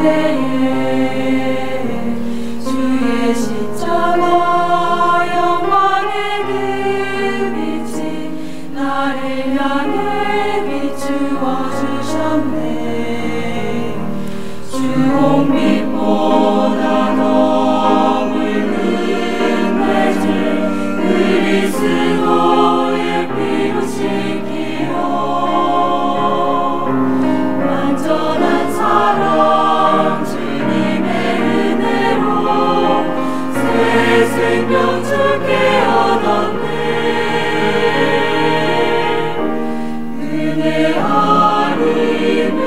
때에 주의 십자가 영광의 그 빛이 나를 향해 비추어 주셨네. 주홍빛보다 더 붉은 내 주 그리스도의 피로 씻기어 완전한 사랑 주님의 은혜로 새 생명 주께 얻었네. 은혜 아니면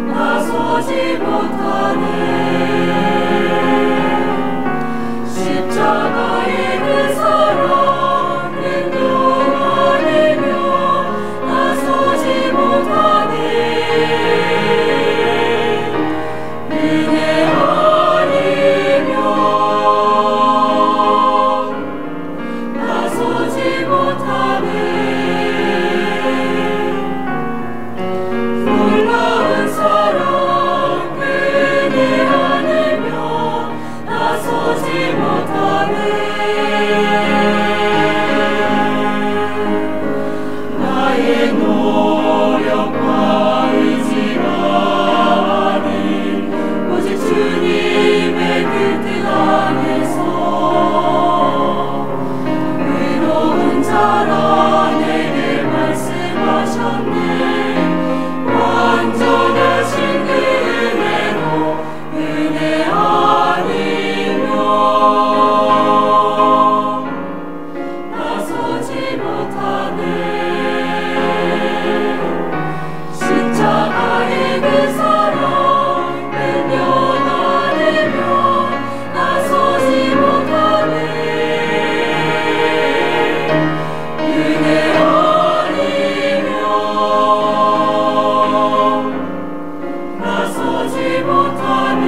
나서지 못하네. 십자가의 그 사랑 능력 아니면 나서지 못하네. 은혜 아니면 나서지 못하네. 놀라운 사랑 은혜 아니면 나서지 못하네. 나의 노력과 의지가 아닌 오직 주님의 그 뜻 안에서 외로운 자라 내게 말씀하셨네. 완전하신 그 은혜로 은혜 아니면 나서지 못하네. 십자가의 그 사랑 능력 아니면 나서지 못하네. 은혜 아니면 나서지 못하네.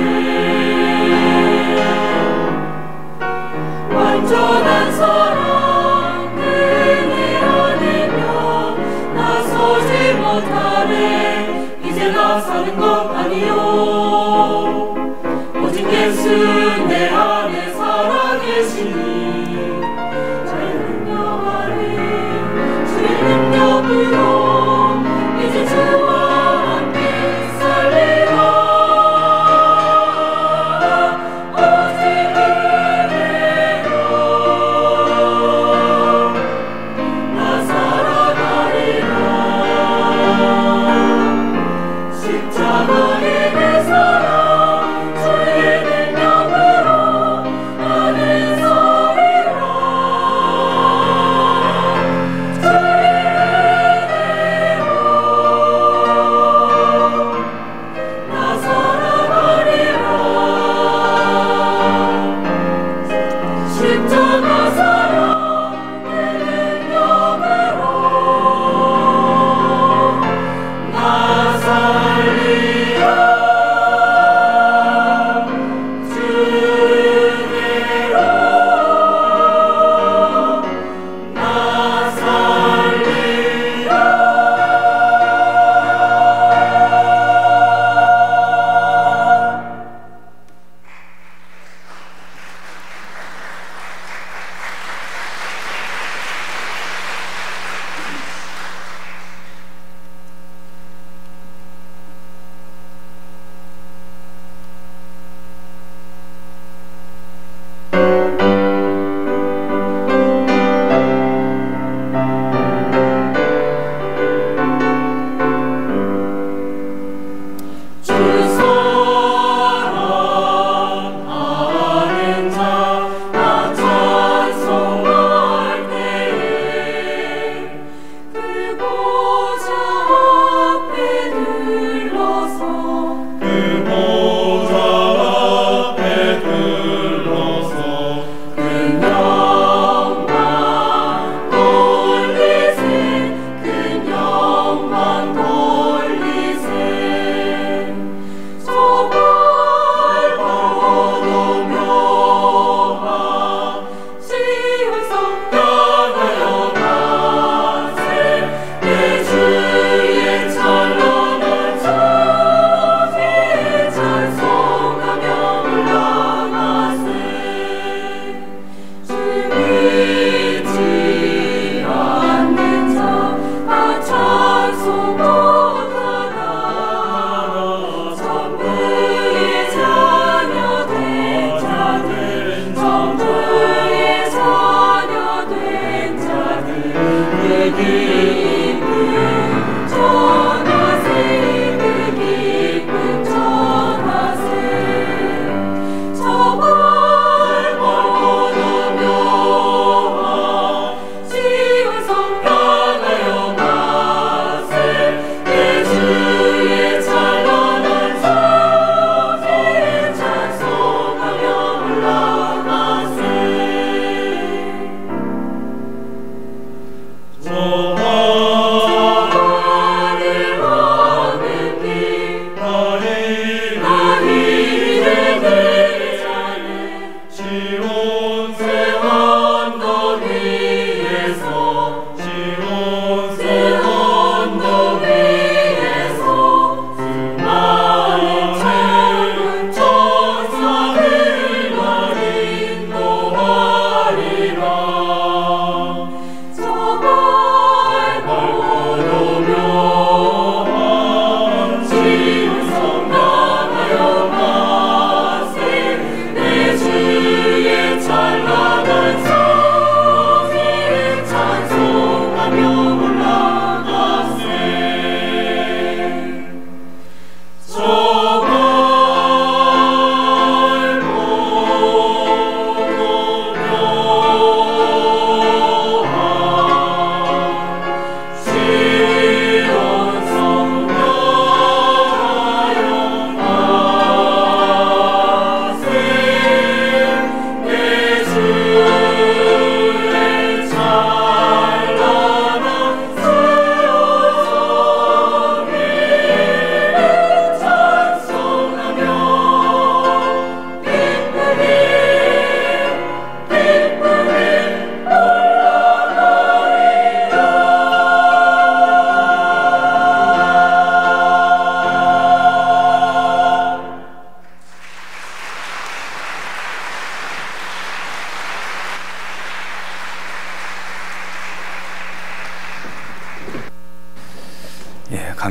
완전한 사랑 은혜 아니면 나서지 못하네. 이제 나 사는 것 아니요 오직 예수 내 안에 살아계시니 주의 능력 아래 주의 능력으로 이제 주와 함께 살리라. 오직 은혜로 나 살아가리라. 십자가의 그 사랑 주의 능력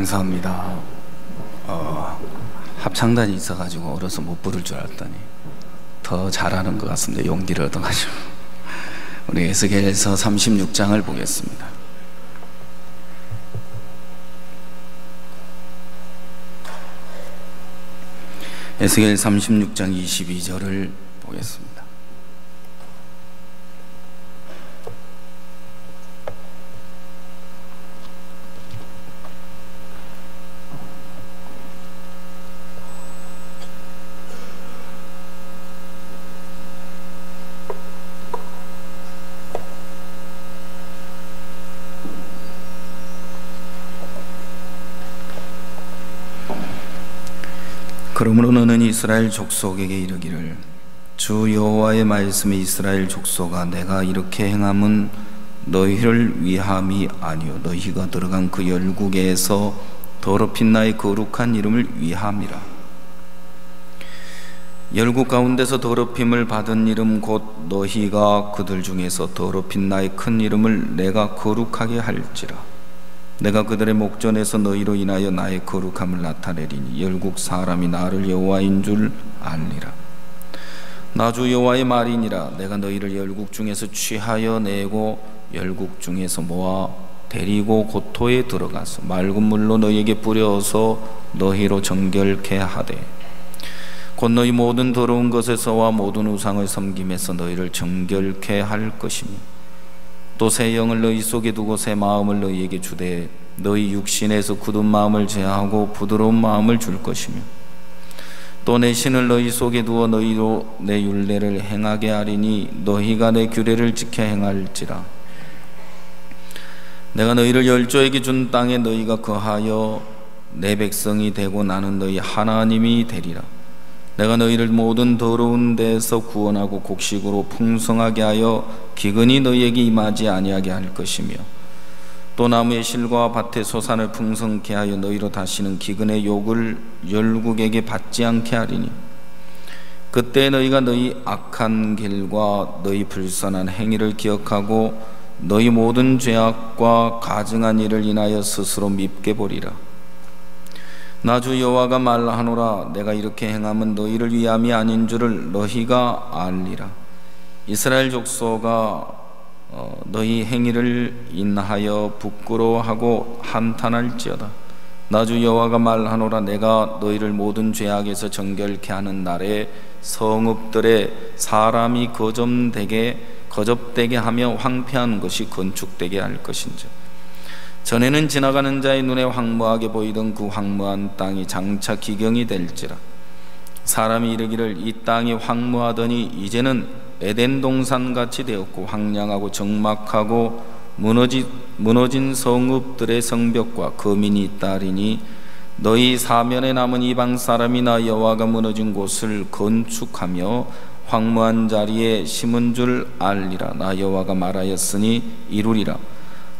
감사합니다. 합창단이 있어가지고 어려서 못 부를 줄 알았더니 더 잘하는 것 같습니다. 용기를 얻어가지고. 우리 에스겔서 36장을 보겠습니다. 에스겔 36장 22절을 보겠습니다. 그러므로 너는 이스라엘 족속에게 이르기를 주 여호와의 말씀이 이스라엘 족속아 내가 이렇게 행함은 너희를 위함이 아니요 너희가 들어간 그 열국에서 더럽힌 나의 거룩한 이름을 위함이라. 열국 가운데서 더럽힘을 받은 이름 곧 너희가 그들 중에서 더럽힌 나의 큰 이름을 내가 거룩하게 할지라. 내가 그들의 목전에서 너희로 인하여 나의 거룩함을 나타내리니 열국 사람이 나를 여호와인 줄 알리라. 나 주 여호와의 말이니라. 내가 너희를 열국 중에서 취하여 내고 열국 중에서 모아 데리고 고토에 들어가서 맑은 물로 너희에게 뿌려서 너희로 정결케 하되 곧 너희 모든 더러운 것에서와 모든 우상을 섬김에서 너희를 정결케 할 것이며 또 새 영을 너희 속에 두고 새 마음을 너희에게 주되 너희 육신에서 굳은 마음을 제하고 부드러운 마음을 줄 것이며 또 내 신을 너희 속에 두어 너희로 내 율례를 행하게 하리니 너희가 내 규례를 지켜 행할지라. 내가 너희를 열조에게 준 땅에 너희가 거하여 내 백성이 되고 나는 너희 하나님이 되리라. 내가 너희를 모든 더러운 데서 구원하고 곡식으로 풍성하게 하여 기근이 너희에게 임하지 아니하게 할 것이며 또 나무의 실과 밭의 소산을 풍성케 하여 너희로 다시는 기근의 욕을 열국에게 받지 않게 하리니 그때 너희가 너희 악한 길과 너희 불선한 행위를 기억하고 너희 모든 죄악과 가증한 일을 인하여 스스로 밉게 보리라. 나 주 여호와가 말하노라. 내가 이렇게 행함은 너희를 위함이 아닌 줄을 너희가 알리라. 이스라엘 족속아 너희 행위를 인하여 부끄러워하고 한탄할지어다. 나 주 여호와가 말하노라. 내가 너희를 모든 죄악에서 정결케 하는 날에 성읍들에 사람이 거접되게 하며 황폐한 것이 건축되게 할 것인즉 전에는 지나가는 자의 눈에 황무하게 보이던 그 황무한 땅이 장차 기경이 될지라. 사람이 이르기를 이 땅이 황무하더니 이제는 에덴 동산같이 되었고 황량하고 적막하고 무너진 성읍들의 성벽과 거민이 있다 하리니 너희 사면에 남은 이방 사람이 나 여호와가 무너진 곳을 건축하며 황무한 자리에 심은 줄 알리라. 나 여호와가 말하였으니 이루리라.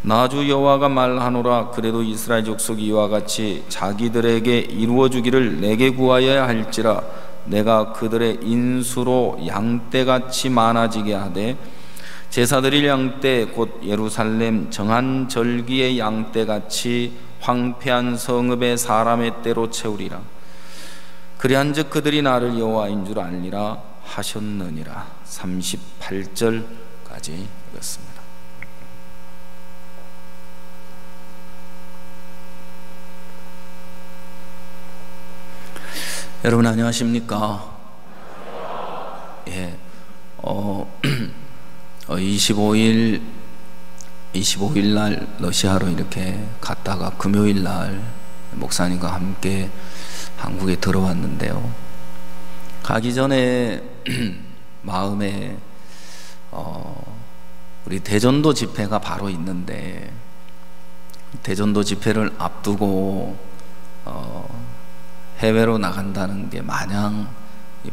나 주 여호와가 말하노라. 그래도 이스라엘 족속이 이와 같이 자기들에게 이루어주기를 내게 구하여야 할지라. 내가 그들의 인수로 양떼같이 많아지게 하되 제사드릴 양떼 곧 예루살렘 정한 절기의 양떼같이 황폐한 성읍의 사람의 떼로 채우리라. 그리한즉 그들이 나를 여호와인 줄 알리라 하셨느니라. 38절까지 읽었습니다. 여러분 안녕하십니까? 예, 25일 날 러시아로 이렇게 갔다가 금요일 날 목사님과 함께 한국에 들어왔는데요. 가기 전에 마음에 우리 대전도 집회가 바로 있는데 대전도 집회를 앞두고 해외로 나간다는 게 마냥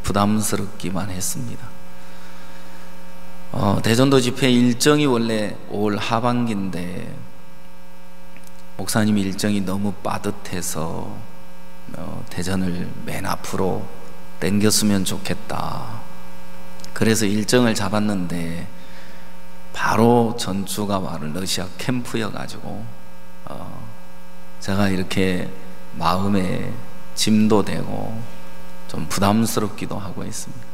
부담스럽기만 했습니다. 대전도 집회 일정이 원래 올 하반기인데 목사님 일정이 너무 빠듯해서 대전을 맨 앞으로 땡겼으면 좋겠다. 그래서 일정을 잡았는데 바로 전주가 바로 러시아 캠프여가지고 제가 이렇게 마음에 짐도 되고 좀 부담스럽기도 하고 있습니다.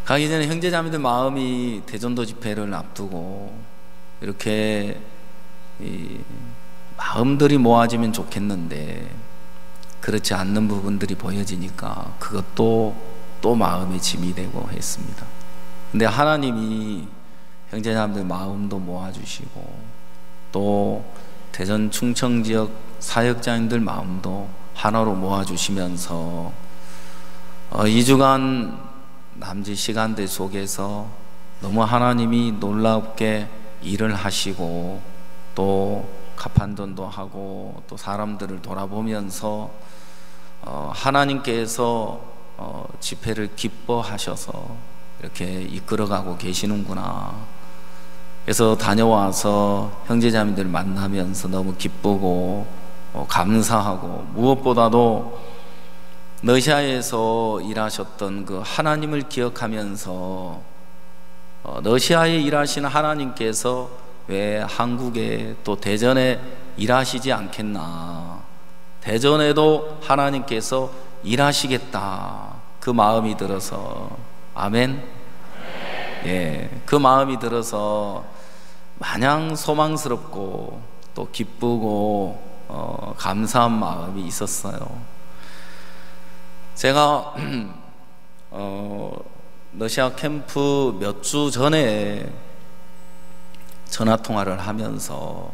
가기 전에 형제자매들 마음이 대전도 집회를 앞두고 이렇게 마음들이 모아지면 좋겠는데 그렇지 않는 부분들이 보여지니까 그것도 또 마음의 짐이 되고 했습니다. 근데 하나님이 형제자매들 마음도 모아주시고 또 대전 충청 지역 사역자님들 마음도 하나로 모아주시면서 2주간 남짓 시간들 속에서 너무 하나님이 놀랍게 일을 하시고 또 가판전도 하고 또 사람들을 돌아보면서 하나님께서 집회를 기뻐하셔서 이렇게 이끌어가고 계시는구나. 그래서 다녀와서 형제자매들 만나면서 너무 기쁘고 감사하고 무엇보다도 러시아에서 일하셨던 그 하나님을 기억하면서 러시아에 일하시는 하나님께서 왜 한국에 또 대전에 일하시지 않겠나, 대전에도 하나님께서 일하시겠다 그 마음이 들어서, 아멘. 예, 그 마음이 들어서 마냥 소망스럽고 또 기쁘고 감사한 마음이 있었어요. 제가 러시아 캠프 몇 주 전에 전화 통화를 하면서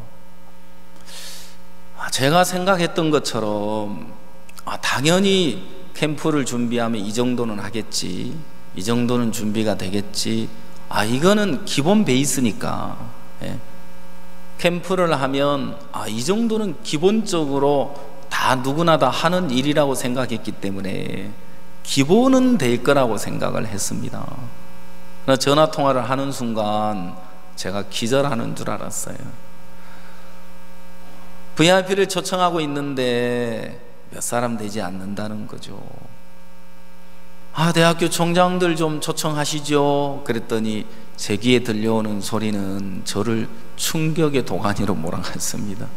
제가 생각했던 것처럼 당연히 캠프를 준비하면 이 정도는 하겠지, 이 정도는 준비가 되겠지, 이거는 기본 베이스니까, 예. 캠프를 하면 이 정도는 기본적으로 다 누구나 다 하는 일이라고 생각했기 때문에 기본은 될 거라고 생각을 했습니다. 그러나 전화 통화를 하는 순간 제가 기절하는 줄 알았어요. VIP를 초청하고 있는데 몇 사람 되지 않는다는 거죠. 대학교 총장들 좀 초청하시죠. 그랬더니 제 귀에 들려오는 소리는 저를 충격의 도가니로 몰아갔습니다.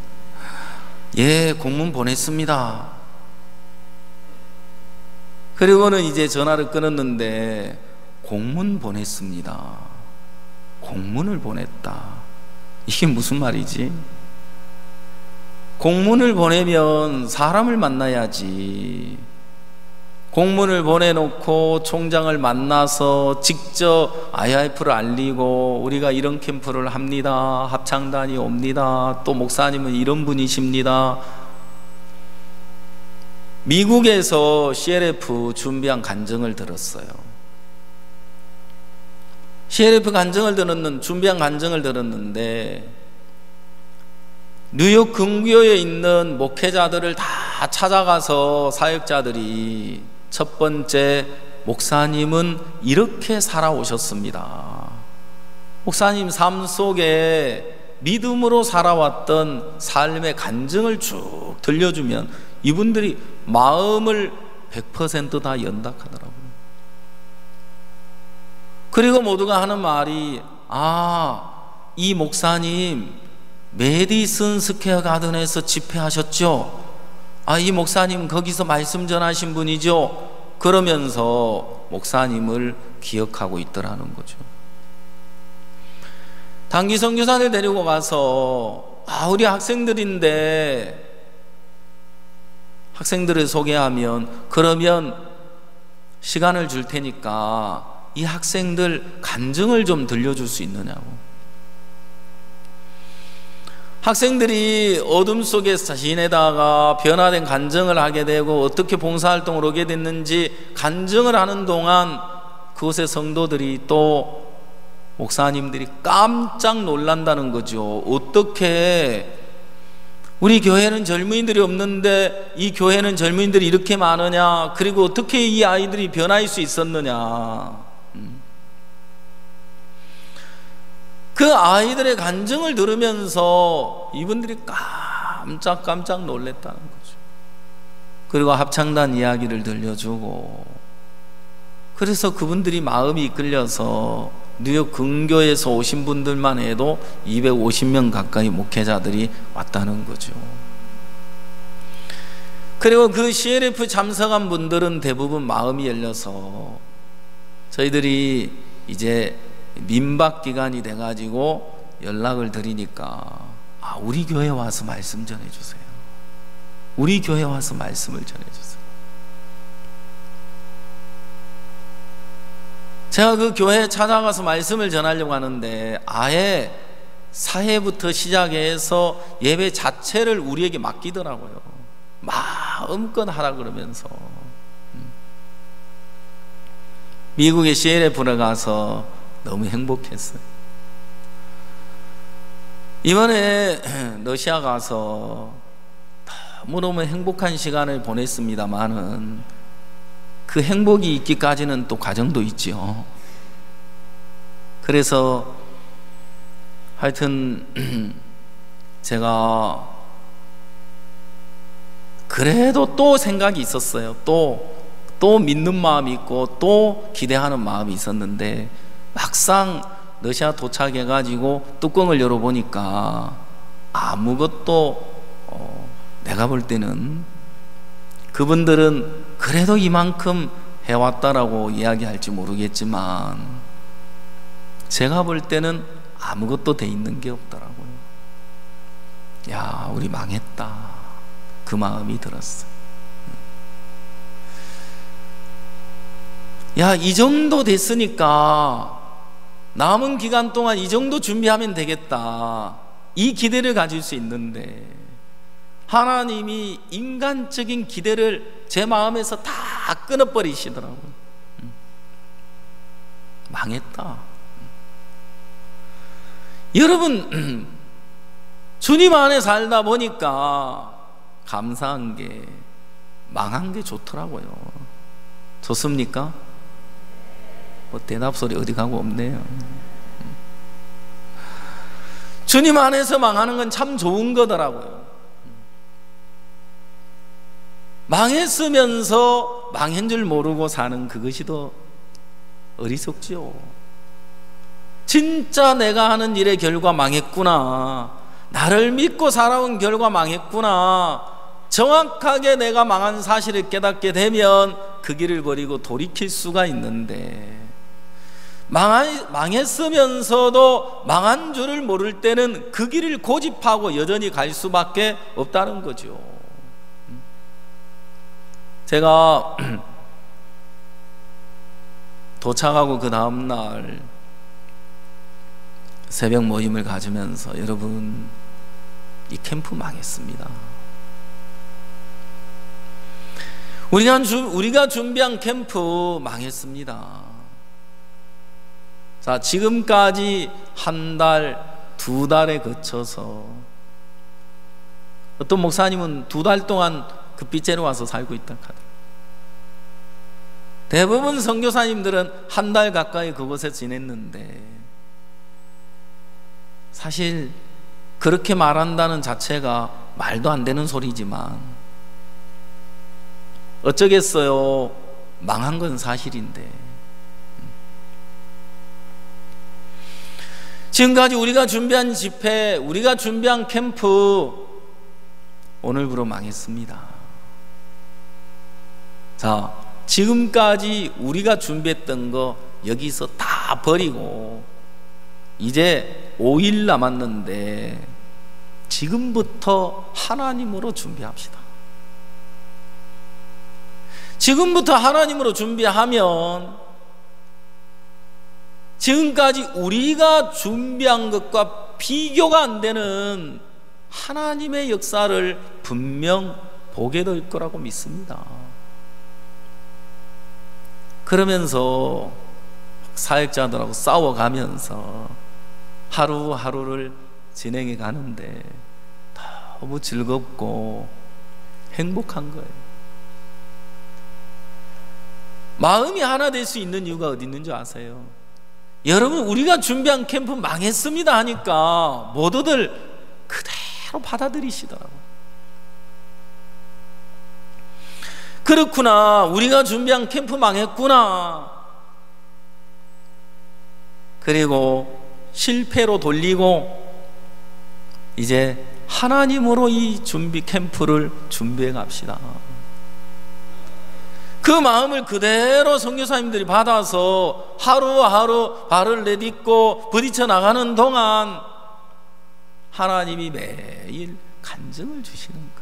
예, 공문 보냈습니다. 그리고는 이제 전화를 끊었는데 공문 보냈습니다. 공문을 보냈다. 이게 무슨 말이지? 공문을 보내면 사람을 만나야지. 공문을 보내놓고 총장을 만나서 직접 IIF를 알리고 우리가 이런 캠프를 합니다, 합창단이 옵니다, 또 목사님은 이런 분이십니다. 미국에서 CLF 준비한 간증을 들었어요. CLF 준비한 간증을 들었는데 뉴욕 근교에 있는 목회자들을 다 찾아가서 사역자들이 첫 번째, 목사님은 이렇게 살아오셨습니다. 목사님 삶 속에 믿음으로 살아왔던 삶의 간증을 쭉 들려주면 이분들이 마음을 100% 다 연답하더라고요. 그리고 모두가 하는 말이 이 목사님 메디슨 스퀘어 가든에서 집회하셨죠? 이 목사님 거기서 말씀 전하신 분이죠? 그러면서 목사님을 기억하고 있더라는 거죠. 단기 선교사를 데리고 가서 우리 학생들인데 학생들을 소개하면 그러면 시간을 줄 테니까 이 학생들 간증을 좀 들려줄 수 있느냐고. 학생들이 어둠 속에서 지내다가 변화된 간증을 하게 되고 어떻게 봉사활동을 오게 됐는지 간증을 하는 동안 그곳의 성도들이 또 목사님들이 깜짝 놀란다는 거죠. 어떻게 우리 교회는 젊은이들이 없는데 이 교회는 젊은이들이 이렇게 많으냐, 그리고 어떻게 이 아이들이 변화할 수 있었느냐. 그 아이들의 간증을 들으면서 이분들이 깜짝 놀랐다는 거죠. 그리고 합창단 이야기를 들려주고, 그래서 그분들이 마음이 이끌려서 뉴욕 근교에서 오신 분들만 해도 250명 가까이 목회자들이 왔다는 거죠. 그리고 그 CLF 참석한 분들은 대부분 마음이 열려서 저희들이 이제 민박 기간이 돼가지고 연락을 드리니까 우리 교회 와서 말씀 전해주세요. 우리 교회 와서 말씀을 전해주세요. 제가 그 교회에 찾아가서 말씀을 전하려고 하는데 아예 사회부터 시작해서 예배 자체를 우리에게 맡기더라고요. 마음껏 하라 그러면서. 미국의 CLF를 가서 너무 행복했어요. 이번에 러시아 가서 너무너무 행복한 시간을 보냈습니다만은 그 행복이 있기까지는 또 과정도 있죠. 그래서 하여튼 제가 그래도 또 생각이 있었어요. 또 믿는 마음이 있고 또 기대하는 마음이 있었는데 막상 러시아 도착해가지고 뚜껑을 열어보니까 아무것도 내가 볼 때는 그분들은 그래도 이만큼 해왔다라고 이야기할지 모르겠지만 제가 볼 때는 아무것도 돼 있는 게 없더라고요. 야, 우리 망했다. 그 마음이 들었어. 야, 이 정도 됐으니까 남은 기간 동안 이 정도 준비하면 되겠다. 이 기대를 가질 수 있는데 하나님이 인간적인 기대를 제 마음에서 다 끊어버리시더라고요. 망했다. 여러분, 주님 안에 살다 보니까 감사한 게 망한 게 좋더라고요. 좋습니까? 뭐 대답 소리 어디 가고 없네요. 주님 안에서 망하는 건 참 좋은 거더라고요. 망했으면서 망한 줄 모르고 사는 그것이 더 어리석지요. 진짜 내가 하는 일의 결과 망했구나, 나를 믿고 살아온 결과 망했구나, 정확하게 내가 망한 사실을 깨닫게 되면 그 길을 버리고 돌이킬 수가 있는데 망했으면서도 망한 줄을 모를 때는 그 길을 고집하고 여전히 갈 수밖에 없다는 거죠. 제가 도착하고 그 다음날 새벽 모임을 가지면서 여러분, 이 캠프 망했습니다. 우리가 준비한 캠프 망했습니다. 자, 지금까지 한 달, 두 달에 거쳐서 어떤 목사님은 2달 동안 그 빚제로 와서 살고 있다 하더라고요. 대부분 선교사님들은 한 달 가까이 그곳에 지냈는데 사실 그렇게 말한다는 자체가 말도 안 되는 소리지만 어쩌겠어요. 망한 건 사실인데 지금까지 우리가 준비한 집회, 우리가 준비한 캠프 오늘부로 망했습니다. 자, 지금까지 우리가 준비했던 거 여기서 다 버리고 이제 5일 남았는데 지금부터 하나님으로 준비합시다. 지금부터 하나님으로 준비하면 지금까지 우리가 준비한 것과 비교가 안 되는 하나님의 역사를 분명 보게 될 거라고 믿습니다. 그러면서 사역자들하고 싸워가면서 하루하루를 진행해 가는데 너무 즐겁고 행복한 거예요. 마음이 하나 될 수 있는 이유가 어디 있는 줄 아세요? 여러분, 우리가 준비한 캠프 망했습니다 하니까 모두들 그대로 받아들이시더라고요. 그렇구나, 우리가 준비한 캠프 망했구나. 그리고 실패로 돌리고 이제 하나님으로 이 준비 캠프를 준비해 갑시다. 그 마음을 그대로 선교사님들이 받아서 하루하루 발을 내딛고 부딪혀 나가는 동안 하나님이 매일 간증을 주시는 거예요.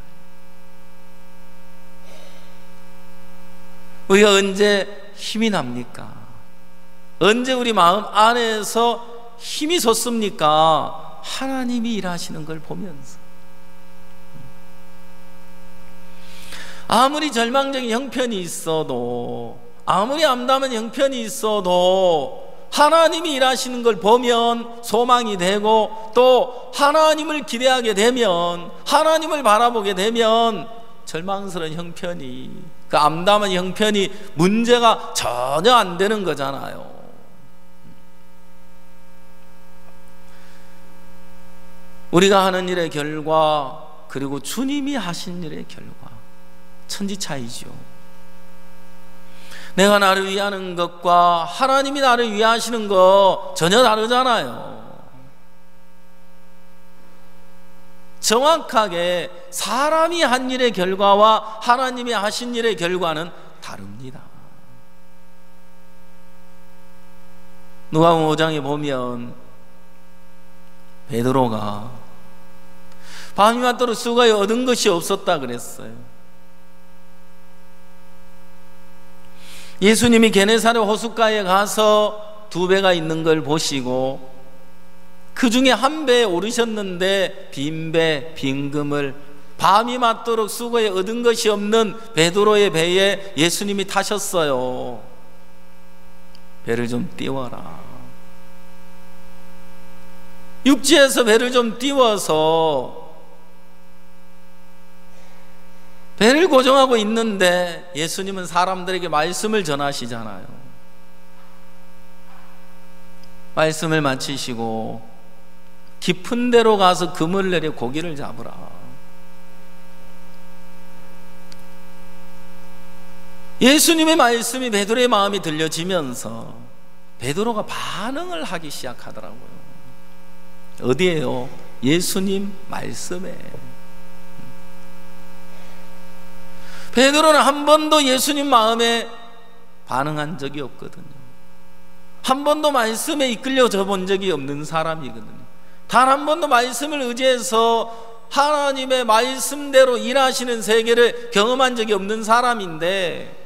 우리가 언제 힘이 납니까? 언제 우리 마음 안에서 힘이 솟습니까? 하나님이 일하시는 걸 보면서. 아무리 절망적인 형편이 있어도, 아무리 암담한 형편이 있어도 하나님이 일하시는 걸 보면 소망이 되고, 또 하나님을 기대하게 되면, 하나님을 바라보게 되면 절망스러운 형편이, 그 암담한 형편이 문제가 전혀 안 되는 거잖아요. 우리가 하는 일의 결과, 그리고 주님이 하신 일의 결과, 천지차이죠. 내가 나를 위하는 것과 하나님이 나를 위하시는 것 전혀 다르잖아요. 정확하게 사람이 한 일의 결과와 하나님이 하신 일의 결과는 다릅니다. 누가복음 5장에 보면 베드로가 밤이 맞도록 수고하여 얻은 것이 없었다 그랬어요. 예수님이 게네사렛 호숫가에 가서 2배가 있는 걸 보시고 그 중에 한 배에 오르셨는데 빈배, 빈금을 밤이 맞도록 수고에 얻은 것이 없는 베드로의 배에 예수님이 타셨어요. 배를 좀 띄워라. 육지에서 배를 좀 띄워서 배를 고정하고 있는데 예수님은 사람들에게 말씀을 전하시잖아요. 말씀을 마치시고 깊은 데로 가서 그물 내려 고기를 잡으라. 예수님의 말씀이 베드로의 마음이 들려지면서 베드로가 반응을 하기 시작하더라고요. 어디에요? 예수님 말씀에. 베드로는 한 번도 예수님 마음에 반응한 적이 없거든요. 한 번도 말씀에 이끌려져 본 적이 없는 사람이거든요. 단 한 번도 말씀을 의지해서 하나님의 말씀대로 일하시는 세계를 경험한 적이 없는 사람인데,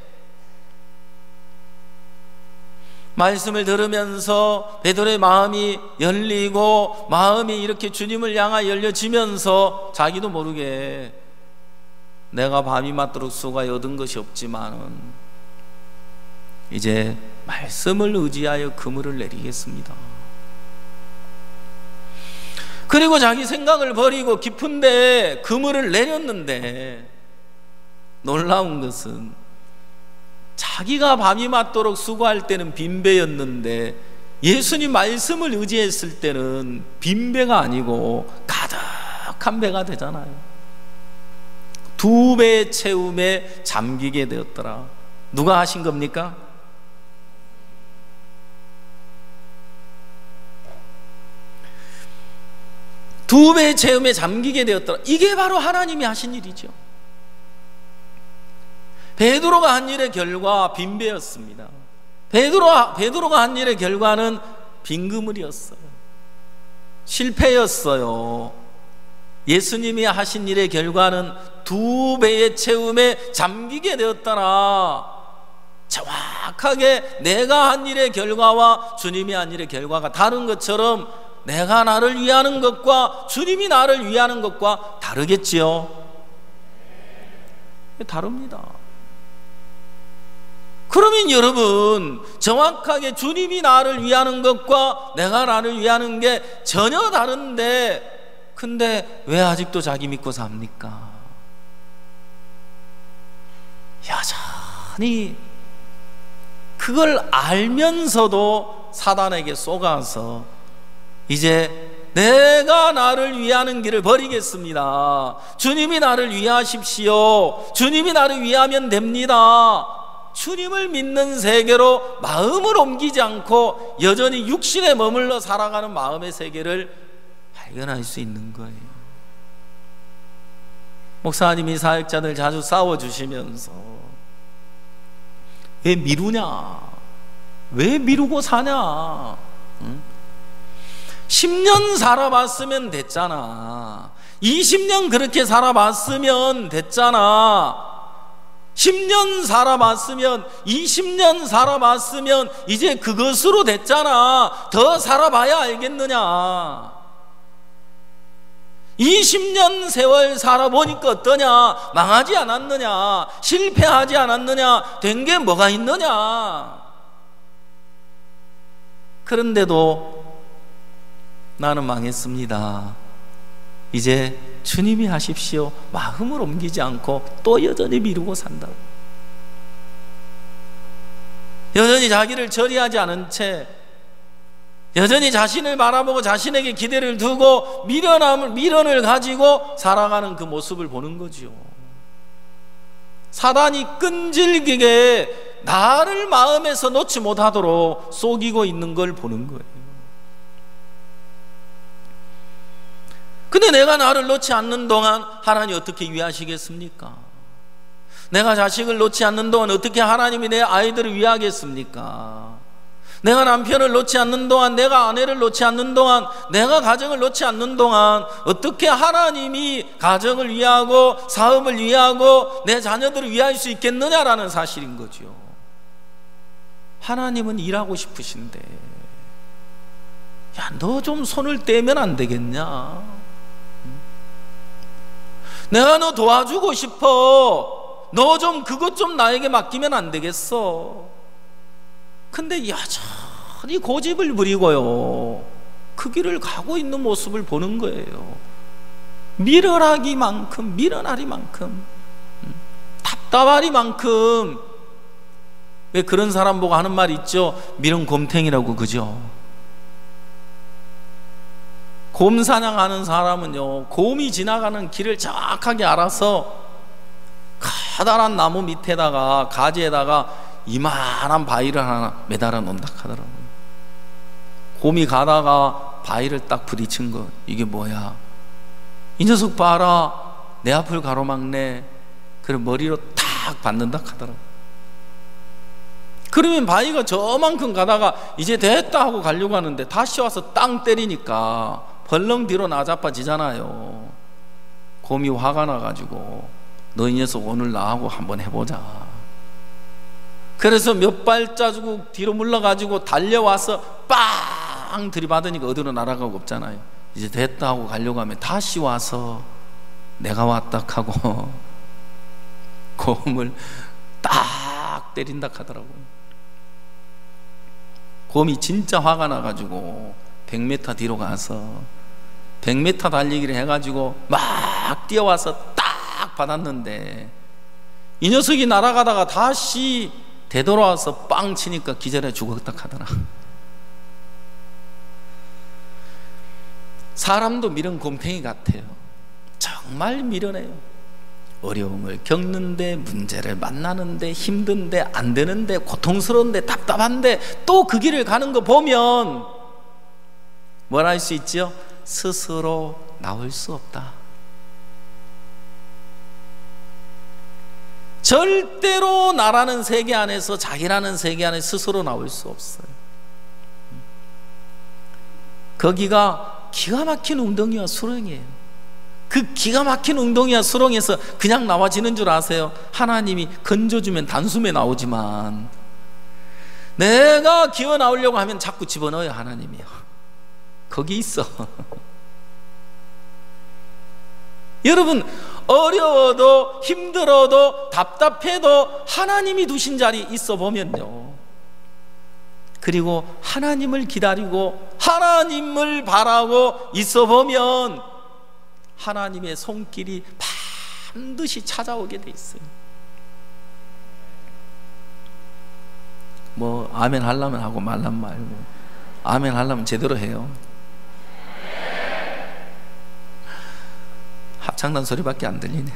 말씀을 들으면서 베드로의 마음이 열리고 마음이 이렇게 주님을 향하여 열려지면서 자기도 모르게 내가 밤이 맞도록 수고하여 얻은 것이 없지만 이제 말씀을 의지하여 그물을 내리겠습니다. 그리고 자기 생각을 버리고 깊은 데에 그물을 내렸는데, 놀라운 것은 자기가 밤이 맞도록 수고할 때는 빈배였는데 예수님 말씀을 의지했을 때는 빈배가 아니고 가득한 배가 되잖아요. 2배의 채움에 잠기게 되었더라. 누가 하신 겁니까? 두 배의 채움에 잠기게 되었더라. 이게 바로 하나님이 하신 일이죠. 베드로가 한 일의 결과 빈배였습니다. 베드로가 한 일의 결과는 빈그물이었어요. 실패였어요. 예수님이 하신 일의 결과는 2배의 채움에 잠기게 되었더라. 정확하게 내가 한 일의 결과와 주님이 한 일의 결과가 다른 것처럼 내가 나를 위하는 것과 주님이 나를 위하는 것과 다르겠지요. 다릅니다. 그러면 여러분, 정확하게 주님이 나를 위하는 것과 내가 나를 위하는 게 전혀 다른데, 근데 왜 아직도 자기 믿고 삽니까? 여전히 그걸 알면서도 사단에게 속아서 이제 내가 나를 위하는 길을 버리겠습니다. 주님이 나를 위하십시오. 주님이 나를 위하면 됩니다. 주님을 믿는 세계로 마음을 옮기지 않고 여전히 육신에 머물러 살아가는 마음의 세계를 발견할 수 있는 거예요. 목사님이 사역자들 자주 싸워주시면서 왜 미루냐? 왜 미루고 사냐? 응? 10년 살아봤으면 됐잖아. 20년 그렇게 살아봤으면 됐잖아. 10년 살아봤으면, 20년 살아봤으면 이제 그것으로 됐잖아. 더 살아봐야 알겠느냐? 20년 세월 살아보니까 어떠냐? 망하지 않았느냐? 실패하지 않았느냐? 된 게 뭐가 있느냐? 그런데도 나는 망했습니다. 이제 주님이 하십시오. 마음을 옮기지 않고 또 여전히 미루고 산다. 여전히 자기를 처리하지 않은 채, 여전히 자신을 바라보고 자신에게 기대를 두고 미련을 가지고 살아가는 그 모습을 보는 거죠. 사단이 끈질기게 나를 마음에서 놓지 못하도록 속이고 있는 걸 보는 거예요. 근데 내가 나를 놓지 않는 동안 하나님 어떻게 위하시겠습니까? 내가 자식을 놓지 않는 동안 어떻게 하나님이 내 아이들을 위하겠습니까? 내가 남편을 놓지 않는 동안, 내가 아내를 놓지 않는 동안, 내가 가정을 놓지 않는 동안 어떻게 하나님이 가정을 위하고 사업을 위하고 내 자녀들을 위할 수 있겠느냐라는 사실인 거죠. 하나님은 일하고 싶으신데, 야, 너 좀 손을 떼면 안 되겠냐? 내가 너 도와주고 싶어. 너 좀 그것 좀 나에게 맡기면 안 되겠어? 근데 여전히 고집을 부리고요, 그 길을 가고 있는 모습을 보는 거예요. 미련하기만큼, 미련하리만큼, 답답하리만큼. 왜 그런 사람 보고 하는 말 있죠? 미련곰탱이라고, 그죠? 곰 사냥하는 사람은요, 곰이 지나가는 길을 정확하게 알아서 커다란 나무 밑에다가, 가지에다가 이만한 바위를 하나 매달아 놓는다 하더라고요. 곰이 가다가 바위를 딱 부딪힌 거, 이게 뭐야? 이 녀석 봐라, 내 앞을 가로막네. 그래 머리로 탁 받는다 하더라고요. 그러면 바위가 저만큼 가다가 이제 됐다 하고 가려고 하는데 다시 와서 땅 때리니까 벌렁 뒤로 나자빠지잖아요. 곰이 화가 나가지고 너 이 녀석 오늘 나하고 한번 해보자. 그래서 몇 발자국 뒤로 물러가지고 달려와서 빵 들이받으니까 어디로 날아가고 없잖아요. 이제 됐다 하고 가려고 하면 다시 와서 내가 왔다 하고 곰을 딱 때린다 하더라고요. 곰이 진짜 화가 나가지고 100m 뒤로 가서 100m 달리기를 해가지고 막 뛰어와서 딱 받았는데, 이 녀석이 날아가다가 다시 되돌아와서 빵 치니까 기절해 죽었다 하더라. 사람도 미련 곰탱이 같아요. 정말 미련해요. 어려움을 겪는데, 문제를 만나는데, 힘든데, 안 되는데, 고통스러운데, 답답한데 또 그 길을 가는 거 보면 뭘 할 수 있지요? 스스로 나올 수 없다. 절대로 나라는 세계 안에서, 자기라는 세계 안에 스스로 나올 수 없어요. 거기가 기가 막힌 웅덩이와 수렁이에요. 그 기가 막힌 웅덩이와 수렁에서 그냥 나와지는 줄 아세요? 하나님이 건져주면 단숨에 나오지만 내가 기어 나오려고 하면 자꾸 집어넣어요. 하나님이요. 거기 있어. 여러분, 어려워도 힘들어도 답답해도 하나님이 두신 자리 있어 보면요, 그리고 하나님을 기다리고 하나님을 바라고 있어 보면 하나님의 손길이 반드시 찾아오게 돼 있어요. 뭐 아멘 하려면 하고 말라면 말고, 아멘 하려면 제대로 해요. 합창단 소리밖에 안 들리네.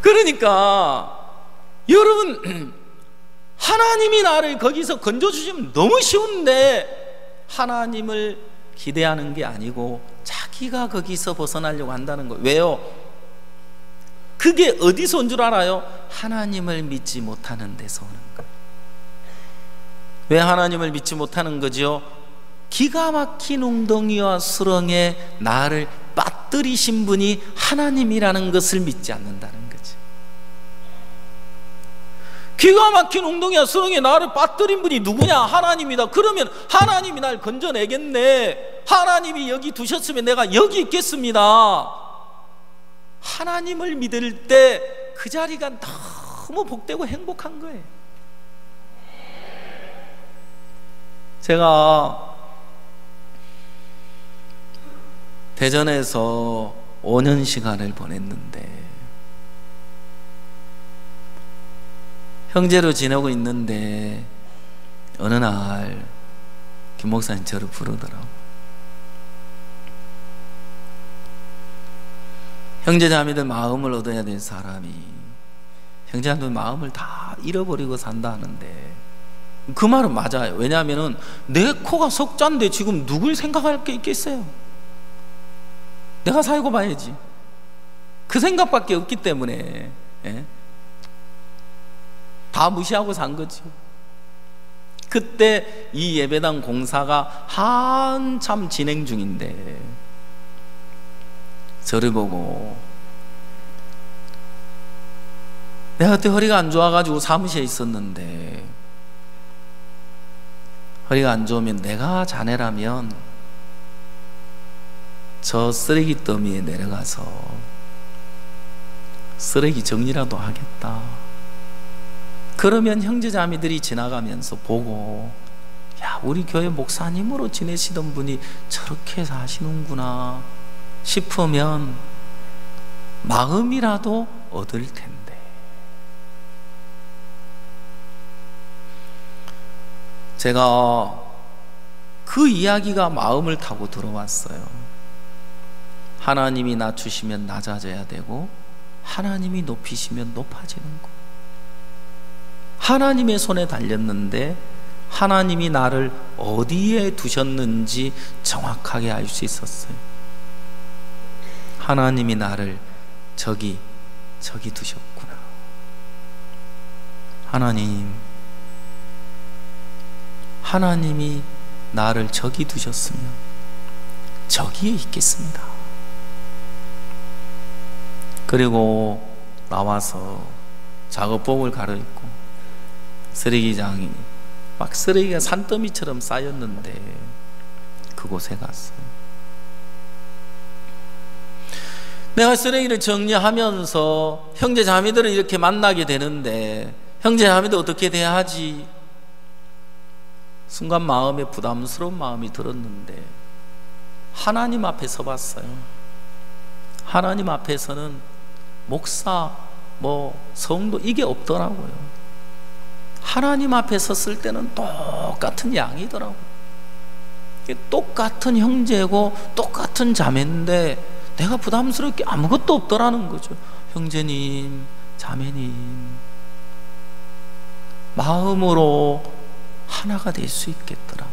그러니까 여러분, 하나님이 나를 거기서 건져주시면 너무 쉬운데 하나님을 기대하는 게 아니고 자기 자기가 거기서 벗어나려고 한다는 거예요. 왜요? 그게 어디서 온 줄 알아요? 하나님을 믿지 못하는 데서 오는 거예요. 왜 하나님을 믿지 못하는 거죠? 기가 막힌 웅덩이와 수렁에 나를 빠뜨리신 분이 하나님이라는 것을 믿지 않는다는 거지. 기가 막힌 웅덩이와 수렁에 나를 빠뜨린 분이 누구냐? 하나님이다. 그러면 하나님이 날 건져내겠네. 하나님이 여기 두셨으면 내가 여기 있겠습니다. 하나님을 믿을 때 그 자리가 너무 복되고 행복한 거예요. 제가 대전에서 5년 시간을 보냈는데 형제로 지내고 있는데 어느 날 김 목사님 저를 부르더라고. 형제자매들 마음을 얻어야 될 사람이 형제자매들 마음을 다 잃어버리고 산다 하는데 그 말은 맞아요. 왜냐하면 내 코가 석자인데 지금 누굴 생각할 게 있겠어요? 내가 살고 봐야지. 그 생각밖에 없기 때문에 다 무시하고 산 거죠. 그때 이 예배당 공사가 한참 진행 중인데 저를 보고, 내가 그때 허리가 안 좋아가지고 사무실에 있었는데 허리가 안 좋으면 내가 자네라면 저 쓰레기 더미에 내려가서 쓰레기 정리라도 하겠다. 그러면 형제자매들이 지나가면서 보고, 야, 우리 교회 목사님으로 지내시던 분이 저렇게 사시는구나 싶으면 마음이라도 얻을 텐데. 제가 그 이야기가 마음을 타고 들어왔어요. 하나님이 낮추시면 낮아져야 되고 하나님이 높이시면 높아지는 거. 하나님의 손에 달렸는데 하나님이 나를 어디에 두셨는지 정확하게 알 수 있었어요. 하나님이 나를 저기 두셨구나. 하나님이 나를 저기 두셨으면 저기에 있겠습니다. 그리고 나와서 작업복을 갈아입고 쓰레기장이 막 쓰레기가 산더미처럼 쌓였는데 그곳에 갔어요. 내가 쓰레기를 정리하면서 형제 자매들을 이렇게 만나게 되는데 형제 자매들 어떻게 돼야 하지? 순간 마음에 부담스러운 마음이 들었는데 하나님 앞에 서봤어요. 하나님 앞에서는 목사, 성도 이게 없더라고요. 하나님 앞에 섰을 때는 똑같은 양이더라고요. 똑같은 형제고 똑같은 자매인데 내가 부담스럽게 아무것도 없더라는 거죠. 형제님, 자매님, 마음으로 하나가 될 수 있겠더라.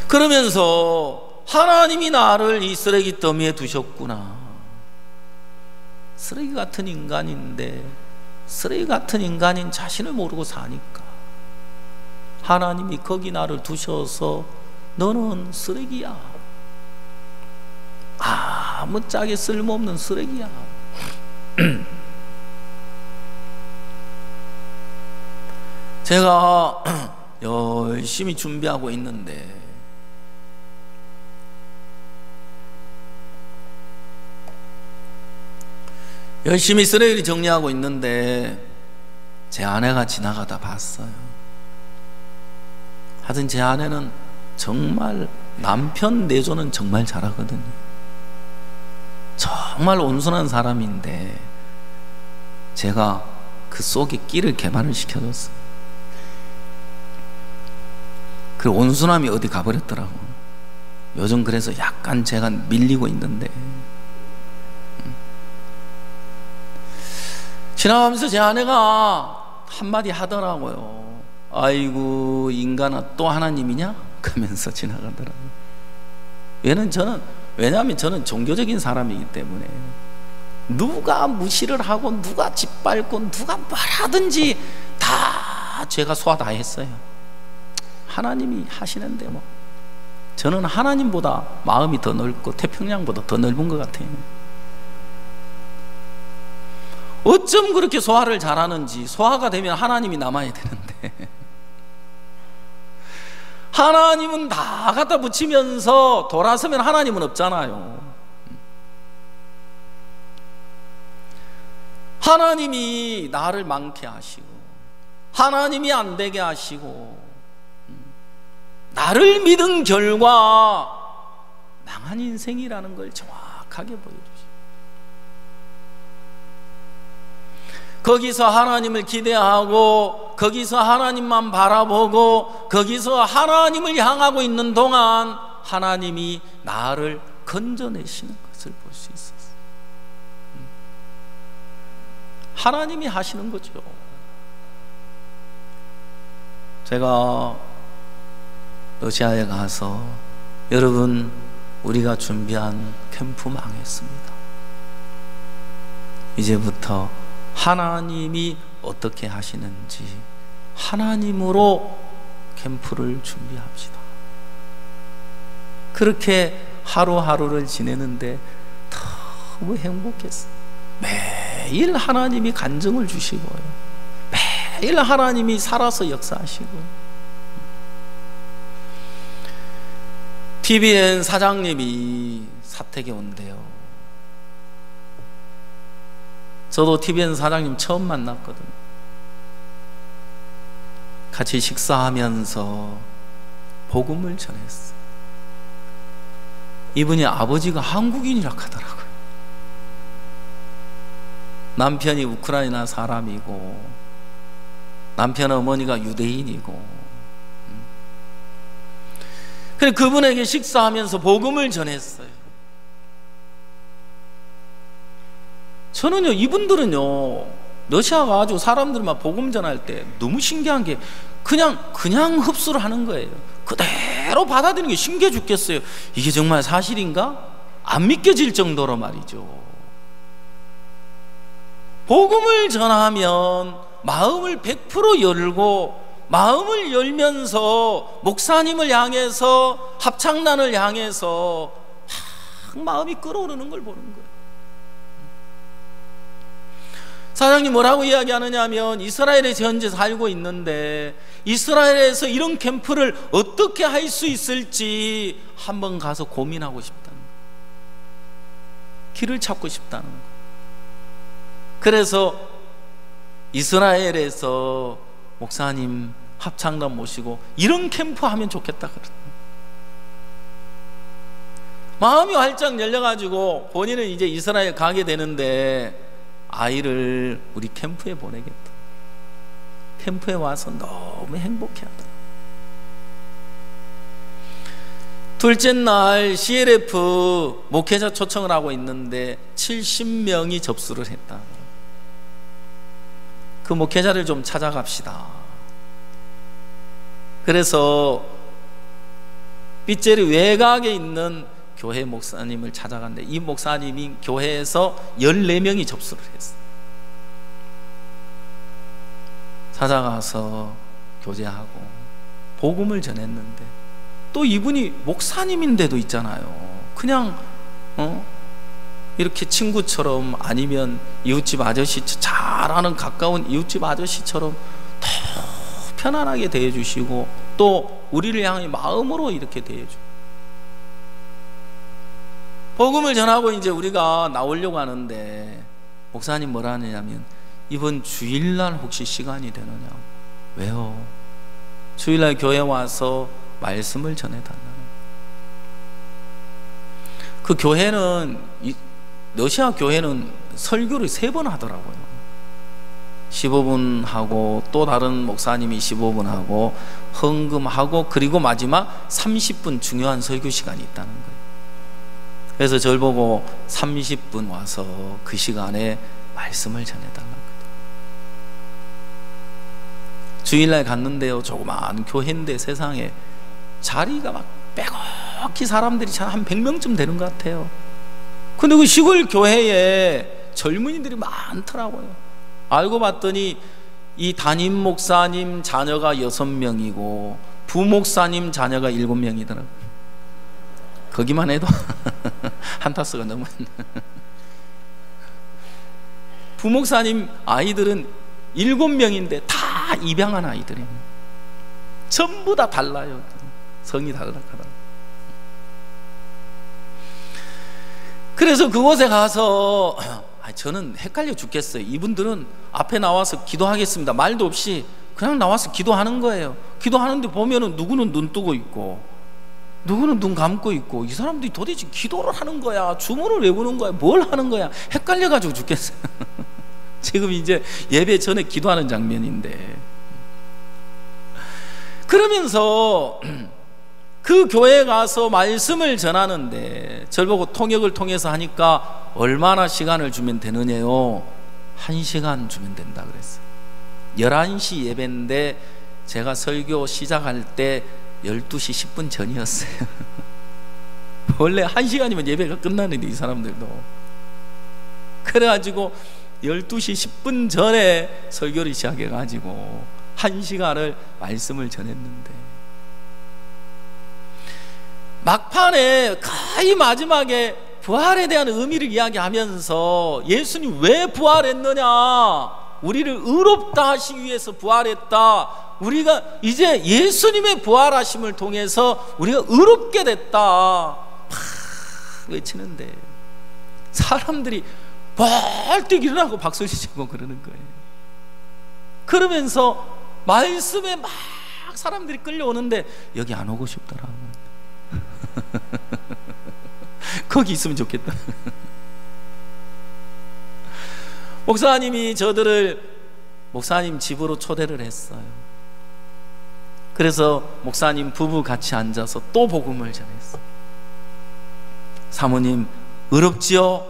그러면서 하나님이 나를 이 쓰레기 더미에 두셨구나. 쓰레기 같은 인간인데 쓰레기 같은 인간인 자신을 모르고 사니까 하나님이 거기 나를 두셔서 너는 쓰레기야. 아무짝에 쓸모없는 쓰레기야. 제가 열심히 준비하고 있는데 열심히 쓰레기를 정리하고 있는데 제 아내가 지나가다 봤어요. 하여튼 제 아내는 정말 남편 내조는 정말 잘하거든요. 정말 온순한 사람인데 제가 그 속에 끼를 개발을 시켜줬어요. 그 온순함이 어디 가버렸더라고. 요즘 그래서 약간 제가 밀리고 있는데 지나가면서 제 아내가 한마디 하더라고요. 아이고 인간아 또 하나님이냐? 하면서 지나가더라고요. 왜냐하면 저는 종교적인 사람이기 때문에 누가 무시를 하고 누가 짓밟고 누가 말하든지 다 제가 소화 다 했어요. 하나님이 하시는데 뭐 저는 하나님보다 마음이 더 넓고 태평양보다 더 넓은 것 같아요. 어쩜 그렇게 소화를 잘하는지. 소화가 되면 하나님이 남아야 되는데 하나님은 다 갖다 붙이면서 돌아서면 하나님은 없잖아요. 하나님이 나를 많게 하시고 하나님이 안 되게 하시고 나를 믿은 결과 망한 인생이라는 걸 정확하게 보여주시고 거기서 하나님을 기대하고 거기서 하나님만 바라보고 거기서 하나님을 향하고 있는 동안 하나님이 나를 건져내시는 것을 볼 수 있었어요. 하나님이 하시는 거죠. 제가 러시아에 가서 여러분 우리가 준비한 캠프 망했습니다. 이제부터 하나님이 어떻게 하시는지 하나님으로 캠프를 준비합시다. 그렇게 하루하루를 지내는데 너무 행복했어요. 매일 하나님이 간증을 주시고요, 매일 하나님이 살아서 역사하시고. TVN 사장님이 사택에 온대요. 저도 TVN 사장님 처음 만났거든요. 같이 식사하면서 복음을 전했어요. 이분이 아버지가 한국인이라 하더라고요. 남편이 우크라이나 사람이고 남편 어머니가 유대인이고. 그래서 그분에게 식사하면서 복음을 전했어요. 저는요, 이분들은요, 러시아 가지고 사람들만 복음 전할 때 너무 신기한 게 그냥 흡수를 하는 거예요. 그대로 받아들이는 게 신기해 죽겠어요. 이게 정말 사실인가? 안 믿겨질 정도로 말이죠. 복음을 전하면 마음을 100% 열고 마음을 열면서 목사님을 향해서 합창단을 향해서 막 마음이 끓어오르는 걸 보는 거예요. 사장님 뭐라고 이야기하느냐 하면 이스라엘에 현재 살고 있는데 이스라엘에서 이런 캠프를 어떻게 할 수 있을지 한번 가서 고민하고 싶다는 거예요. 길을 찾고 싶다는 거예요. 그래서 이스라엘에서 목사님 합창단 모시고 이런 캠프 하면 좋겠다 그러더라고요. 마음이 활짝 열려가지고 본인은 이제 이스라엘 가게 되는데 아이를 우리 캠프에 보내겠다. 캠프에 와서 너무 행복해하더라고요. 둘째 날 CLF 목회자 초청을 하고 있는데 70명이 접수를 했다. 그 목회자를 좀 찾아갑시다. 그래서 빗자루 외곽에 있는 교회 목사님을 찾아갔는데 이 목사님이 교회에서 14명이 접수를 했어요. 찾아가서 교제하고 복음을 전했는데 또 이분이 목사님인데도 있잖아요. 그냥 이렇게 친구처럼 아니면 이웃집 아저씨, 잘 아는 가까운 이웃집 아저씨처럼 더 편안하게 대해주시고 또 우리를 향해 마음으로 이렇게 대해주고. 복음을 전하고 이제 우리가 나오려고 하는데 목사님 뭐라 하느냐면 이번 주일날 혹시 시간이 되느냐고. 왜요? 주일날 교회 와서 말씀을 전해달라는. 그 교회는 러시아 교회는 설교를 3번 하더라고요. 15분 하고 또 다른 목사님이 15분 하고 헌금하고 그리고 마지막 30분 중요한 설교 시간이 있다는 거예요. 그래서 저를 보고 30분 와서 그 시간에 말씀을 전해달라고. 주일날 갔는데요, 조그마한 교회인데 세상에 자리가 막 빼곡히 사람들이 한 100명쯤 되는 것 같아요. 근데 그 시골 교회에 젊은이들이 많더라고요. 알고 봤더니 이 담임 목사님 자녀가 6명이고 부목사님 자녀가 7명이더라고요. 거기만 해도 한타스가 너무 부목사님 아이들은 7명인데 다 입양한 아이들입니다. 전부 다 달라요. 성이 달라하더라고요. 그래서 그곳에 가서 저는 헷갈려 죽겠어요. 이분들은 앞에 나와서 기도하겠습니다 말도 없이 그냥 나와서 기도하는 거예요. 기도하는데 보면은 누구는 눈 뜨고 있고 누구는 눈 감고 있고, 이 사람들이 도대체 기도를 하는 거야, 주문을 외우는 거야, 뭘 하는 거야, 헷갈려가지고 죽겠어요. 지금 이제 예배 전에 기도하는 장면인데, 그러면서 그 교회에 가서 말씀을 전하는데 절 보고 통역을 통해서 하니까 얼마나 시간을 주면 되느냐요? 1시간 주면 된다 그랬어요. 11시 예배인데 제가 설교 시작할 때 12시 10분 전이었어요. 원래 1시간이면 예배가 끝나는데 이 사람들도. 그래가지고 12시 10분 전에 설교를 시작해가지고 1시간을 말씀을 전했는데, 막판에 거의 마지막에 부활에 대한 의미를 이야기하면서 예수님 왜 부활했느냐, 우리를 의롭다 하시기 위해서 부활했다, 우리가 이제 예수님의 부활하심을 통해서 우리가 의롭게 됐다 막 외치는데 사람들이 벌떡 일어나고 박수치고 그러는 거예요. 그러면서 말씀에 막 사람들이 끌려오는데 여기 안 오고 싶더라. 거기 있으면 좋겠다. 목사님이 저들을 목사님 집으로 초대를 했어요. 그래서 목사님 부부 같이 앉아서 또 복음을 전했어요. 사모님 의롭지요?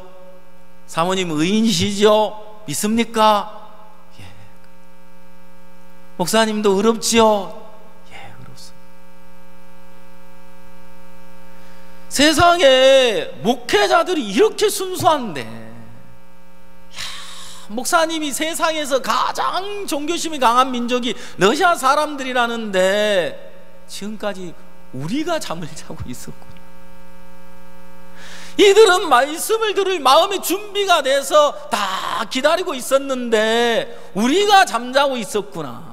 사모님 의인이시죠? 믿습니까? 예. 목사님도 의롭지요? 예, 의롭습니다. 세상에 목회자들이 이렇게 순수한데, 목사님이 세상에서 가장 종교심이 강한 민족이 러시아 사람들이라는데 지금까지 우리가 잠을 자고 있었구나. 이들은 말씀을 들을 마음의 준비가 돼서 다 기다리고 있었는데 우리가 잠자고 있었구나.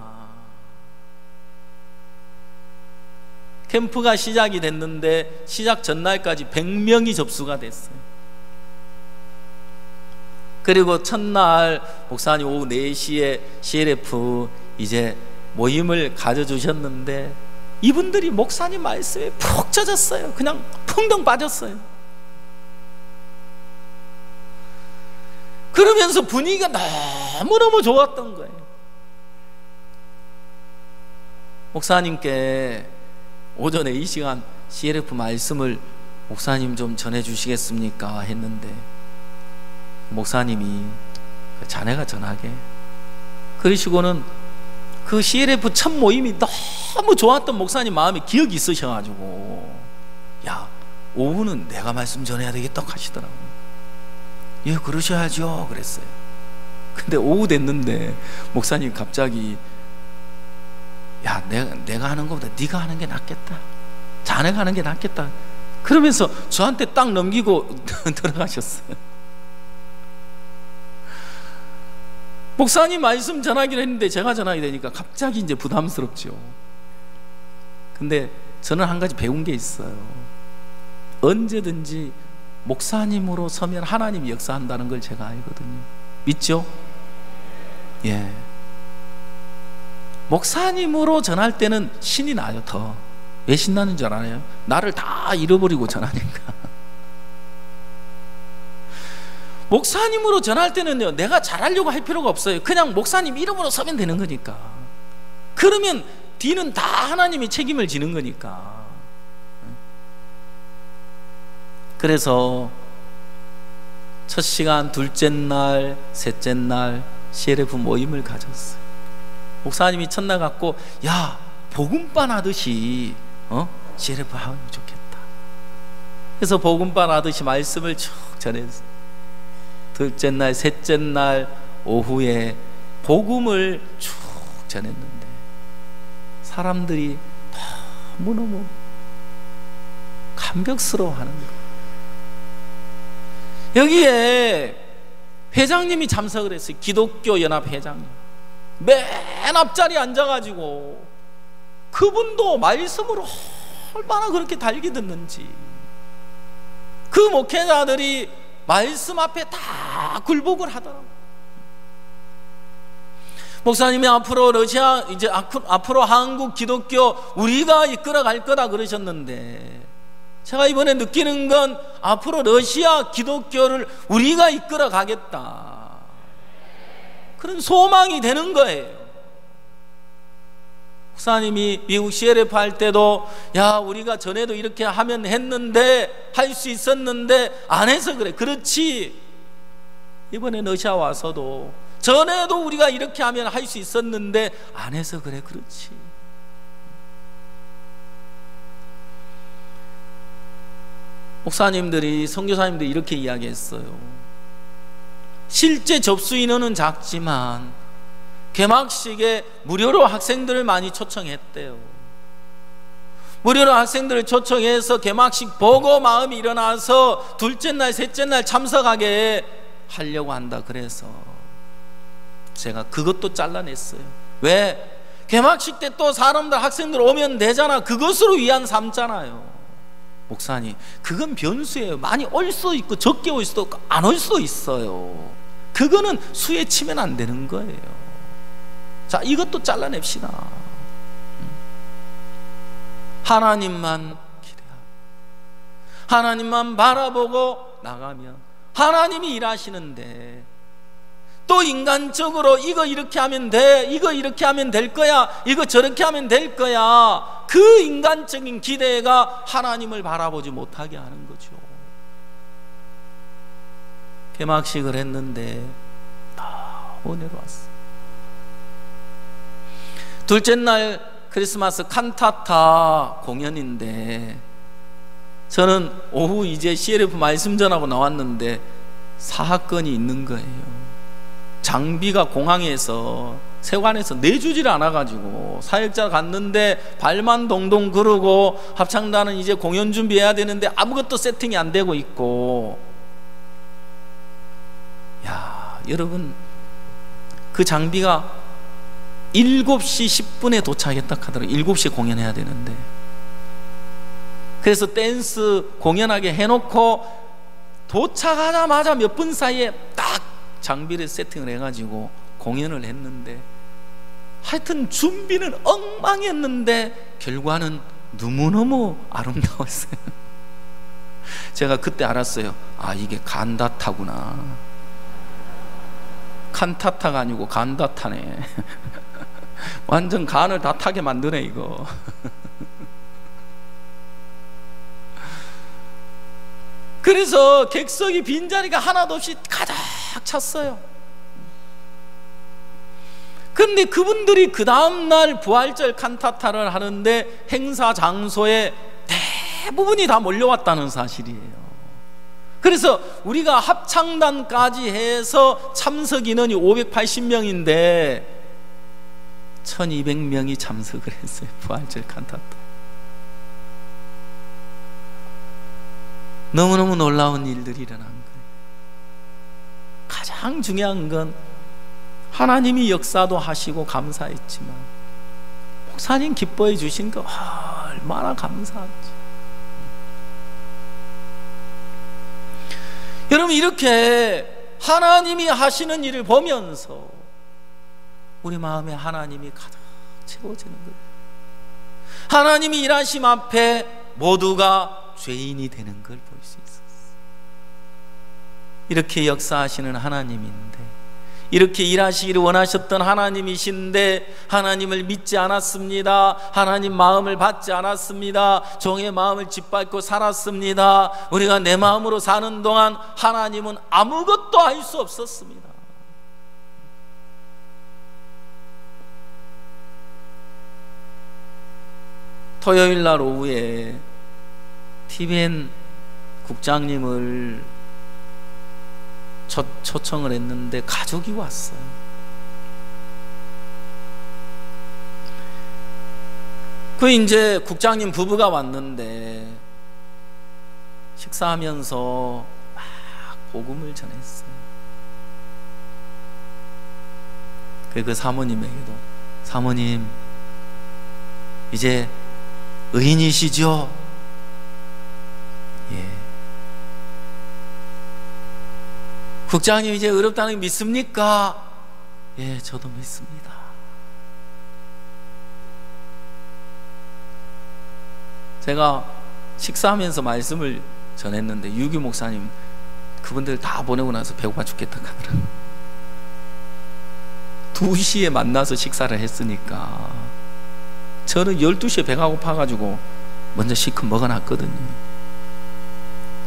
캠프가 시작이 됐는데 시작 전날까지 100명이 접수가 됐어요. 그리고 첫날 목사님 오후 4시에 CLF 이제 모임을 가져주셨는데 이분들이 목사님 말씀에 푹 젖었어요. 그냥 풍덩 빠졌어요. 그러면서 분위기가 너무너무 좋았던 거예요. 목사님께 오전에 이 시간 CLF 말씀을 목사님 좀 전해주시겠습니까? 했는데 목사님이 자네가 전하게, 그러시고는 그 CLF 첫 모임이 너무 좋았던 목사님 마음에 기억이 있으셔가지고 야, 오후는 내가 말씀 전해야 되겠다 하시더라고요. 예, 그러셔야죠 그랬어요. 근데 오후 됐는데 목사님 갑자기 야, 내가 하는 것보다 네가 하는 게 낫겠다, 자네가 하는 게 낫겠다 그러면서 저한테 딱 넘기고 들어가셨어요. 목사님 말씀 전하기로 했는데 제가 전하게 되니까 갑자기 이제 부담스럽죠. 근데 저는 한 가지 배운 게 있어요. 언제든지 목사님으로 서면 하나님이 역사한다는 걸 제가 알거든요. 믿죠? 예. 목사님으로 전할 때는 신이 나요. 더. 왜 신나는 줄 알아요? 나를 다 잃어버리고 전하니까. 목사님으로 전할 때는요, 내가 잘하려고 할 필요가 없어요. 그냥 목사님 이름으로 서면 되는 거니까. 그러면 뒤는 다 하나님이 책임을 지는 거니까. 그래서 첫 시간, 둘째 날, 셋째 날 CLF 모임을 가졌어요. 목사님이 첫날 갖고 야, 복음반 하듯이 CLF 하면 좋겠다. 그래서 복음반 하듯이 말씀을 쭉 전해서 둘째 날, 셋째 날 오후에 복음을 쭉 전했는데 사람들이 너무너무 감격스러워하는 거예요. 여기에 회장님이 참석을 했어요. 기독교 연합 회장님. 맨 앞자리에 앉아가지고 그분도 말씀으로 얼마나 그렇게 달기 듣는지, 그 목회자들이 말씀 앞에 다 굴복을 하더라고요. 목사님이 앞으로 러시아, 이제 앞으로 한국 기독교 우리가 이끌어 갈 거다 그러셨는데, 제가 이번에 느끼는 건 앞으로 러시아 기독교를 우리가 이끌어 가겠다, 그런 소망이 되는 거예요. 목사님이 미국 CLF 할 때도 야, 우리가 전에도 이렇게 하면 했는데, 할 수 있었는데 안 해서 그래. 그렇지. 이번에 러시아 와서도 전에도 우리가 이렇게 하면 할 수 있었는데 안 해서 그래. 그렇지. 목사님들이, 선교사님들이 이렇게 이야기했어요. 실제 접수 인원은 작지만 개막식에 무료로 학생들을 많이 초청했대요. 무료로 학생들을 초청해서 개막식 보고 마음이 일어나서 둘째 날, 셋째 날 참석하게 하려고 한다. 그래서 제가 그것도 잘라냈어요. 왜? 개막식 때 또 사람들, 학생들 오면 되잖아. 그것으로 위안 삼잖아요. 목사님, 그건 변수예요. 많이 올 수도 있고 적게 올 수도 있고 안 올 수도 있어요. 그거는 수에 치면 안 되는 거예요. 자, 이것도 잘라냅시다. 하나님만 기대하고 하나님만 바라보고 나가면 하나님이 일하시는데, 또 인간적으로 이거 이렇게 하면 돼, 이거 이렇게 하면 될 거야, 이거 저렇게 하면 될 거야, 그 인간적인 기대가 하나님을 바라보지 못하게 하는 거죠. 개막식을 했는데 너무 내려왔어. 둘째 날 크리스마스 칸타타 공연인데, 저는 오후 이제 CLF 말씀 전하고 나왔는데 사건이 있는 거예요. 장비가 공항에서, 세관에서 내주질 않아가지고 사역자 갔는데 발만 동동 구르고, 합창단은 이제 공연 준비해야 되는데 아무것도 세팅이 안 되고 있고. 야, 여러분, 그 장비가 7시 10분에 도착했다 하더라고요. 7시에 공연해야 되는데. 그래서 댄스 공연하게 해놓고 도착하자마자 몇 분 사이에 딱 장비를 세팅을 해가지고 공연을 했는데, 하여튼 준비는 엉망이었는데 결과는 너무너무 아름다웠어요. 제가 그때 알았어요. 아, 이게 간다타구나. 칸타타가 아니고 간다타네. 완전 간을 다 타게 만드네 이거. 그래서 객석이 빈자리가 하나도 없이 가득 찼어요. 근데 그분들이 그 다음날 부활절 칸타타를 하는데 행사 장소에 대부분이 다 몰려왔다는 사실이에요. 그래서 우리가 합창단까지 해서 참석 인원이 580명인데 1200명이 참석을 했어요. 부활절 칸타타. 너무너무 놀라운 일들이 일어난 거예요. 가장 중요한 건 하나님이 역사도 하시고 감사했지만, 목사님 기뻐해 주신 거 얼마나 감사하지. 여러분, 이렇게 하나님이 하시는 일을 보면서 우리 마음에 하나님이 가득 채워지는 거예요. 하나님이 일하심 앞에 모두가 죄인이 되는 걸 볼 수 있었어요. 이렇게 역사하시는 하나님인데, 이렇게 일하시기를 원하셨던 하나님이신데 하나님을 믿지 않았습니다. 하나님 마음을 받지 않았습니다. 종의 마음을 짓밟고 살았습니다. 우리가 내 마음으로 사는 동안 하나님은 아무것도 할 수 없었습니다. 토요일 날 오후에 TVN 국장님을 초청을 했는데 가족이 왔어요. 그 이제 국장님 부부가 왔는데 식사하면서 막 복음을 전했어요. 그 사모님에게도, 사모님 이제 의인이시죠? 예. 국장님 이제 의롭다는 거 믿습니까? 예, 저도 믿습니다. 제가 식사하면서 말씀을 전했는데 유규 목사님 그분들 다 보내고 나서 배고파 죽겠다 하더라고요. 2시에 만나서 식사를 했으니까 저는 12시에 배가 고파가지고 먼저 실컷 먹어놨거든요.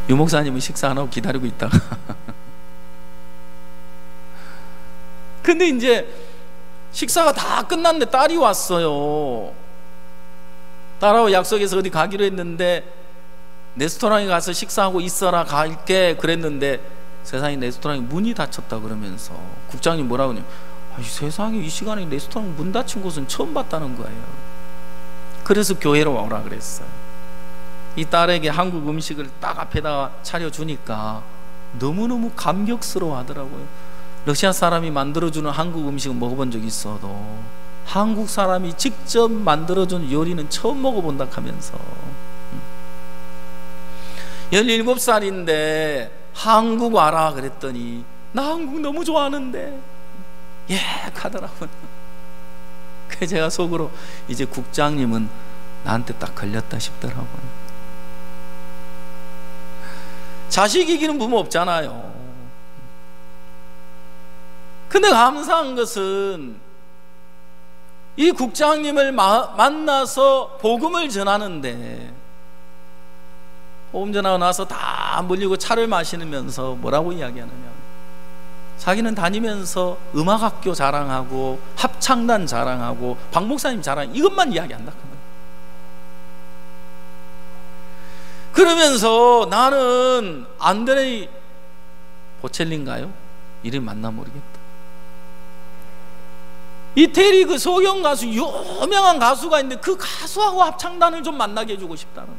유 목사님은 식사 안 하고 기다리고 있다가 근데 이제 식사가 다 끝났는데 딸이 왔어요. 딸하고 약속해서 어디 가기로 했는데 레스토랑에 가서 식사하고 있어라 갈게 그랬는데 세상에 레스토랑에 문이 닫혔다 그러면서 국장님 뭐라고 하냐, 세상에 이 시간에 레스토랑 문 닫힌 곳은 처음 봤다는 거예요. 그래서 교회로 오라 그랬어요. 이 딸에게 한국 음식을 딱 앞에다가 차려주니까 너무너무 감격스러워 하더라고요. 러시아 사람이 만들어주는 한국 음식은 먹어본 적이 있어도 한국 사람이 직접 만들어준 요리는 처음 먹어본다 하면서 17살인데 한국 와라 그랬더니 나 한국 너무 좋아하는데 예 하더라고요. 그래서 제가 속으로 이제 국장님은 나한테 딱 걸렸다 싶더라고요. 자식 이기는 부모 없잖아요. 근데 감사한 것은 이 국장님을 만나서 복음을 전하는데 복음 전하고 나서 다 물리고 차를 마시면서 뭐라고 이야기하느냐, 자기는 다니면서 음악학교 자랑하고 합창단 자랑하고 박 목사님 자랑 이것만 이야기한다. 그러면서 나는 안드레이 보첼린가요? 이름 맞나 모르겠다. 이태리 그 소경 가수, 유명한 가수가 있는데 그 가수하고 합창단을 좀 만나게 해주고 싶다는 거.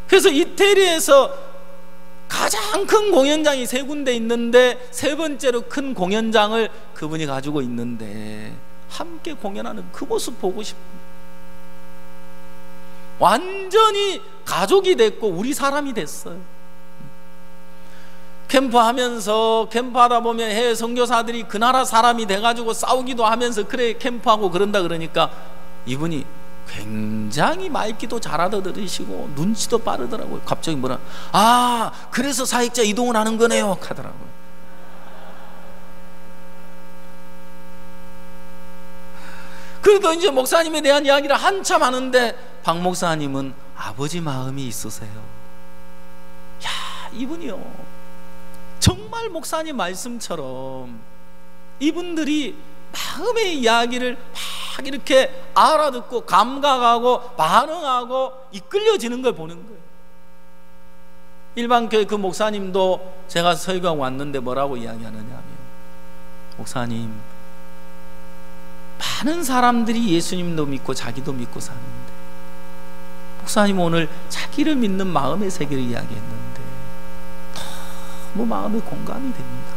그래서 이태리에서 가장 큰 공연장이 3군데 있는데 3번째로 큰 공연장을 그분이 가지고 있는데 함께 공연하는 그 모습 보고 싶습니다. 완전히 가족이 됐고 우리 사람이 됐어요. 캠프하면서 캠프하다 보면 해외 선교사들이 그 나라 사람이 돼가지고 싸우기도 하면서 그래 캠프하고 그런다 그러니까 이분이 굉장히 말기도 잘 알아들으시고 눈치도 빠르더라고요. 갑자기 뭐라, 아 그래서 사역자 이동을 하는 거네요 하더라고요. 그래도 이제 목사님에 대한 이야기를 한참 하는데 박 목사님은 아버지 마음이 있으세요. 야, 이분이요 정말 목사님 말씀처럼 이분들이 마음의 이야기를 막 이렇게 알아듣고 감각하고 반응하고 이끌려지는 걸 보는 거예요. 일반 교회 그 목사님도 제가 설교하고 왔는데 뭐라고 이야기하느냐 하면, 목사님 많은 사람들이 예수님도 믿고 자기도 믿고 사는데 목사님 오늘 자기를 믿는 마음의 세계를 이야기했는데 너무 마음에 공감이 됩니다.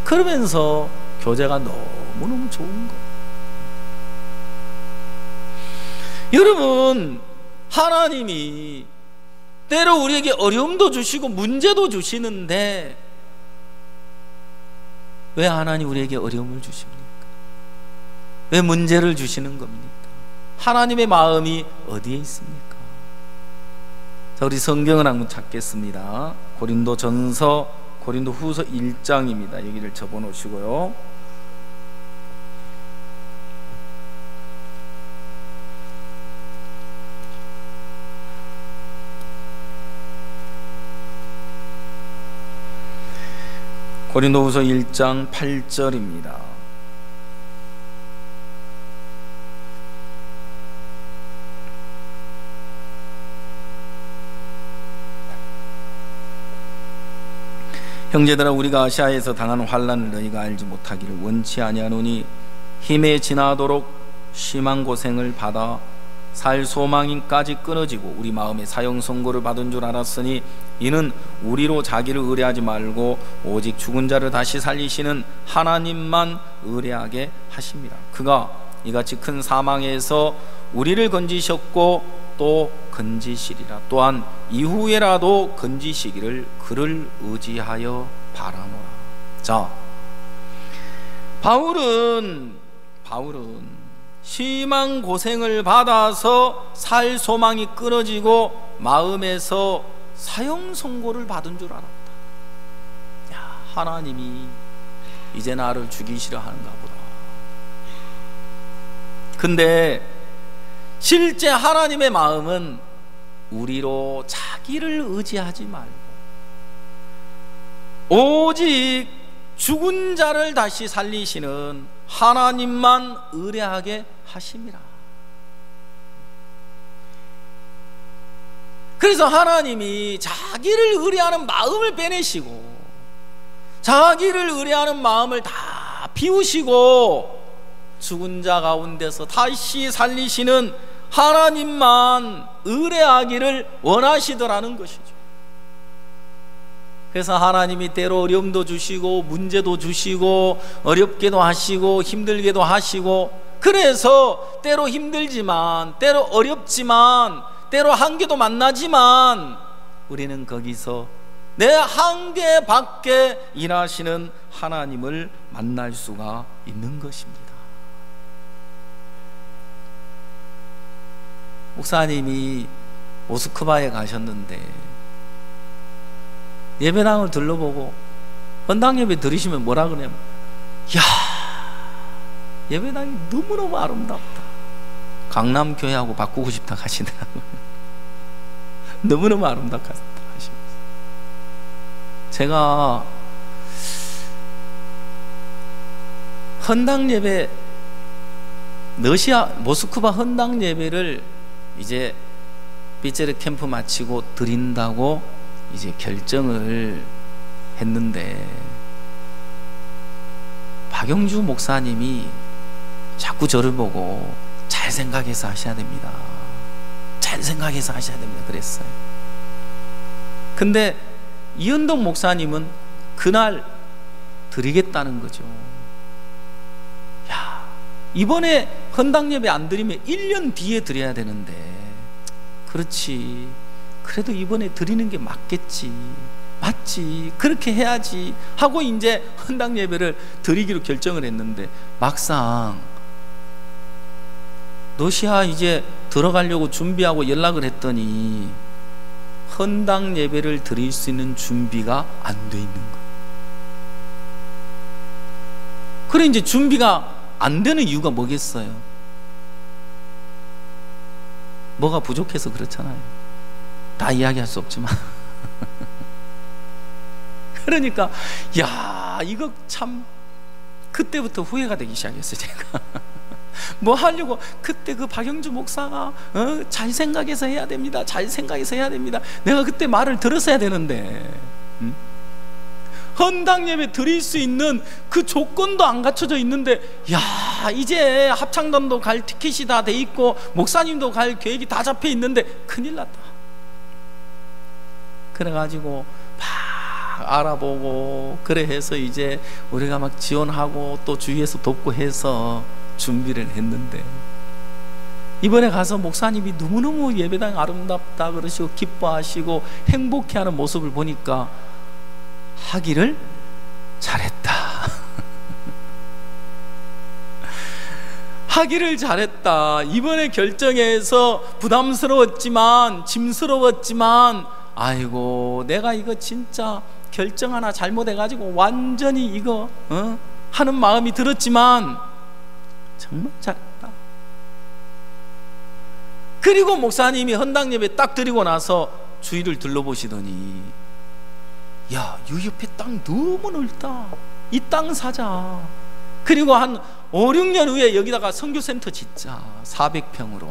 그러면서 교제가 너무너무 좋은 거예요. 여러분, 하나님이 때로 우리에게 어려움도 주시고 문제도 주시는데 왜 하나님 우리에게 어려움을 주십니까? 왜 문제를 주시는 겁니까? 하나님의 마음이 어디에 있습니까? 자, 우리 성경을 한번 찾겠습니다. 고린도전서, 고린도후서 1장입니다. 여기를 접어놓으시고요. 고린도후서 1장 8절입니다. 형제들아, 우리가 아시아에서 당한 환난을 너희가 알지 못하기를 원치 아니하노니 힘에 지나도록 심한 고생을 받아 살 소망인까지 끊어지고 우리 마음에 사형 선고를 받은 줄 알았으니 이는 우리로 자기를 의뢰하지 말고 오직 죽은 자를 다시 살리시는 하나님만 의뢰하게 하심이라. 그가 이같이 큰 사망에서 우리를 건지셨고 또 건지시리라. 또한 이후에라도 건지시기를 그를 의지하여 바라노라. 자, 바울은 심한 고생을 받아서 살 소망이 끊어지고 마음에서 사형 선고를 받은 줄 알았다. 야, 하나님이 이제 나를 죽이시려 하는가 보다. 근데 실제 하나님의 마음은 우리로 자기를 의지하지 말고 오직 죽은 자를 다시 살리시는 하나님만 의뢰하게 하심이라. 그래서 하나님이 자기를 의뢰하는 마음을 빼내시고 자기를 의뢰하는 마음을 다 비우시고 죽은 자 가운데서 다시 살리시는 하나님만 의뢰하기를 원하시더라는 것이죠. 그래서 하나님이 때로 어려움도 주시고 문제도 주시고 어렵게도 하시고 힘들게도 하시고, 그래서 때로 힘들지만 때로 어렵지만 때로 한계도 만나지만 우리는 거기서 내 한계 밖에 일하시는 하나님을 만날 수가 있는 것입니다. 목사님이 모스크바에 가셨는데 예배당을 둘러보고 헌당 예배 드리시면 뭐라 그러냐면, 야, 예배당이 너무너무 아름답다. 강남교회하고 바꾸고 싶다 하시더라고요. 너무너무 아름답다 하시면서. 제가 헌당 예배, 러시아 모스크바 헌당 예배를 이제 삐제르 캠프 마치고 드린다고 이제 결정을 했는데, 박영주 목사님이 자꾸 저를 보고 잘 생각해서 하셔야 됩니다, 잘 생각해서 하셔야 됩니다 그랬어요. 근데 이은동 목사님은 그날 드리겠다는 거죠. 야, 이번에 헌당 예배 안 드리면 1년 뒤에 드려야 되는데, 그렇지, 그래도 이번에 드리는 게 맞겠지, 맞지, 그렇게 해야지 하고 이제 헌당 예배를 드리기로 결정을 했는데, 막상 러시아 이제 들어가려고 준비하고 연락을 했더니 헌당 예배를 드릴 수 있는 준비가 안 돼 있는 거예요. 그래, 이제 준비가 안 되는 이유가 뭐겠어요? 뭐가 부족해서 그렇잖아요. 다 이야기할 수 없지만 그러니까 야, 이거 참 그때부터 후회가 되기 시작했어요. 제가 뭐 하려고 그때 그 박영주 목사가 잘 생각해서 해야 됩니다, 잘 생각해서 해야 됩니다. 내가 그때 말을 들었어야 되는데, 헌당 예배 드릴 수 있는 그 조건도 안 갖춰져 있는데, 야, 이제 합창단도 갈 티켓이 다 돼 있고 목사님도 갈 계획이 다 잡혀 있는데 큰일 났다. 그래가지고 막 알아보고 그래 해서 이제 우리가 막 지원하고 또 주위에서 돕고 해서 준비를 했는데, 이번에 가서 목사님이 너무너무 예배당 아름답다 그러시고 기뻐하시고 행복해하는 모습을 보니까 하기를 잘했다 하기를 잘했다. 이번에 결정해서 부담스러웠지만 짐스러웠지만, 아이고 내가 이거 진짜 결정 하나 잘못해가지고 완전히 이거 하는 마음이 들었지만 정말 잘했다. 그리고 목사님이 헌당 예배 딱 드리고 나서 주위를 둘러보시더니, 야, 이 옆에 땅 너무 넓다, 이 땅 사자. 그리고 한 5, 6년 후에 여기다가 선교센터 짓자, 400평으로.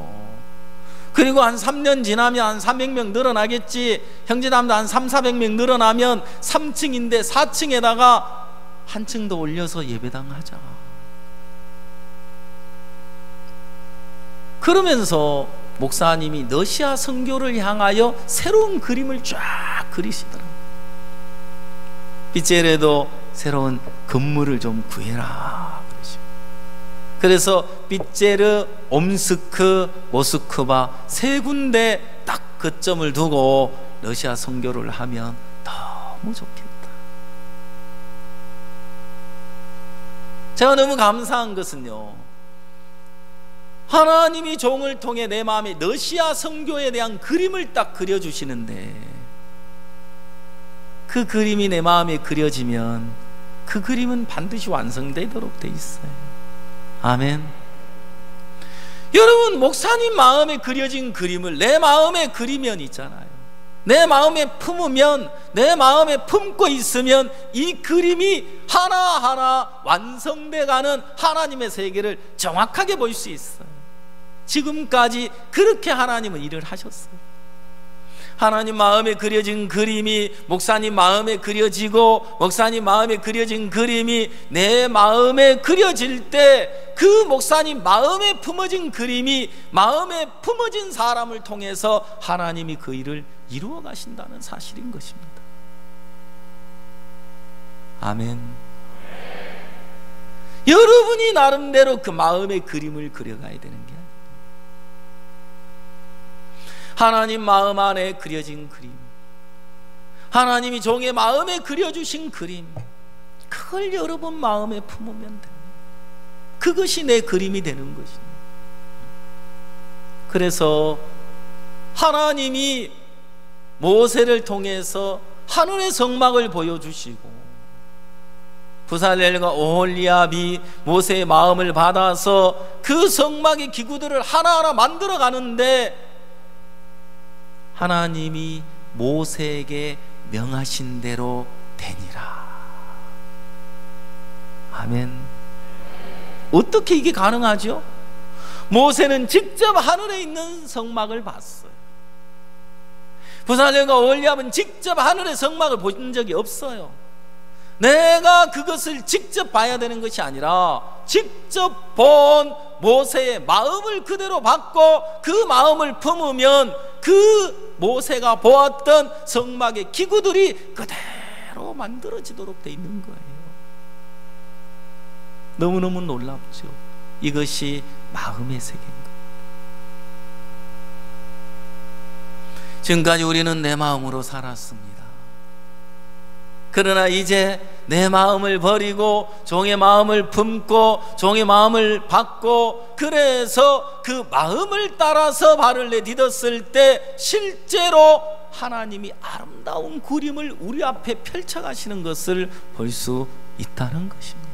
그리고 한 3년 지나면 한 300명 늘어나겠지. 형제자매도 한 300-400명 늘어나면 3층인데 4층에다가 한 층 더 올려서 예배당 하자. 그러면서 목사님이 러시아 선교를 향하여 새로운 그림을 쫙 그리시더라고요. 빗제레도 새로운 건물을 좀 구해라 그러시고, 그래서 빗제르, 옴스크, 모스크바 세 군데 딱 거점을 두고 러시아 선교를 하면 너무 좋겠다. 제가 너무 감사한 것은요, 하나님이 종을 통해 내 마음에 러시아 선교에 대한 그림을 딱 그려주시는데, 그 그림이 내 마음에 그려지면 그 그림은 반드시 완성되도록 돼 있어요. 아멘. 여러분, 목사님 마음에 그려진 그림을 내 마음에 그리면 있잖아요, 내 마음에 품으면, 내 마음에 품고 있으면 이 그림이 하나하나 완성돼가는 하나님의 세계를 정확하게 볼 수 있어요. 지금까지 그렇게 하나님은 일을 하셨어요. 하나님 마음에 그려진 그림이 목사님 마음에 그려지고, 목사님 마음에 그려진 그림이 내 마음에 그려질 때, 그 목사님 마음에 품어진 그림이 마음에 품어진 사람을 통해서 하나님이 그 일을 이루어 가신다는 사실인 것입니다. 아멘. 여러분이 나름대로 그 마음의 그림을 그려가야 되는 게 아니에요. 하나님 마음 안에 그려진 그림, 하나님이 종의 마음에 그려주신 그림, 그걸 여러분 마음에 품으면 됩니다. 그것이 내 그림이 되는 것입니다. 그래서 하나님이 모세를 통해서 하늘의 성막을 보여주시고, 부살렐과 오홀리압이 모세의 마음을 받아서 그 성막의 기구들을 하나하나 만들어 가는데, 하나님이 모세에게 명하신 대로 되니라. 아멘. 어떻게 이게 가능하죠? 모세는 직접 하늘에 있는 성막을 봤어요. 부살렐과 오홀리압은 직접 하늘의 성막을 본 적이 없어요. 내가 그것을 직접 봐야 되는 것이 아니라 직접 본 모세의 마음을 그대로 받고 그 마음을 품으면 그 모세가 보았던 성막의 기구들이 그대로 만들어지도록 돼 있는 거예요. 너무너무 놀랍죠. 이것이 마음의 세계입니다. 지금까지 우리는 내 마음으로 살았습니다. 그러나 이제 내 마음을 버리고 종의 마음을 품고 종의 마음을 받고, 그래서 그 마음을 따라서 발을 내딛었을 때 실제로 하나님이 아름다운 그림을 우리 앞에 펼쳐가시는 것을 볼 수 있다는 것입니다.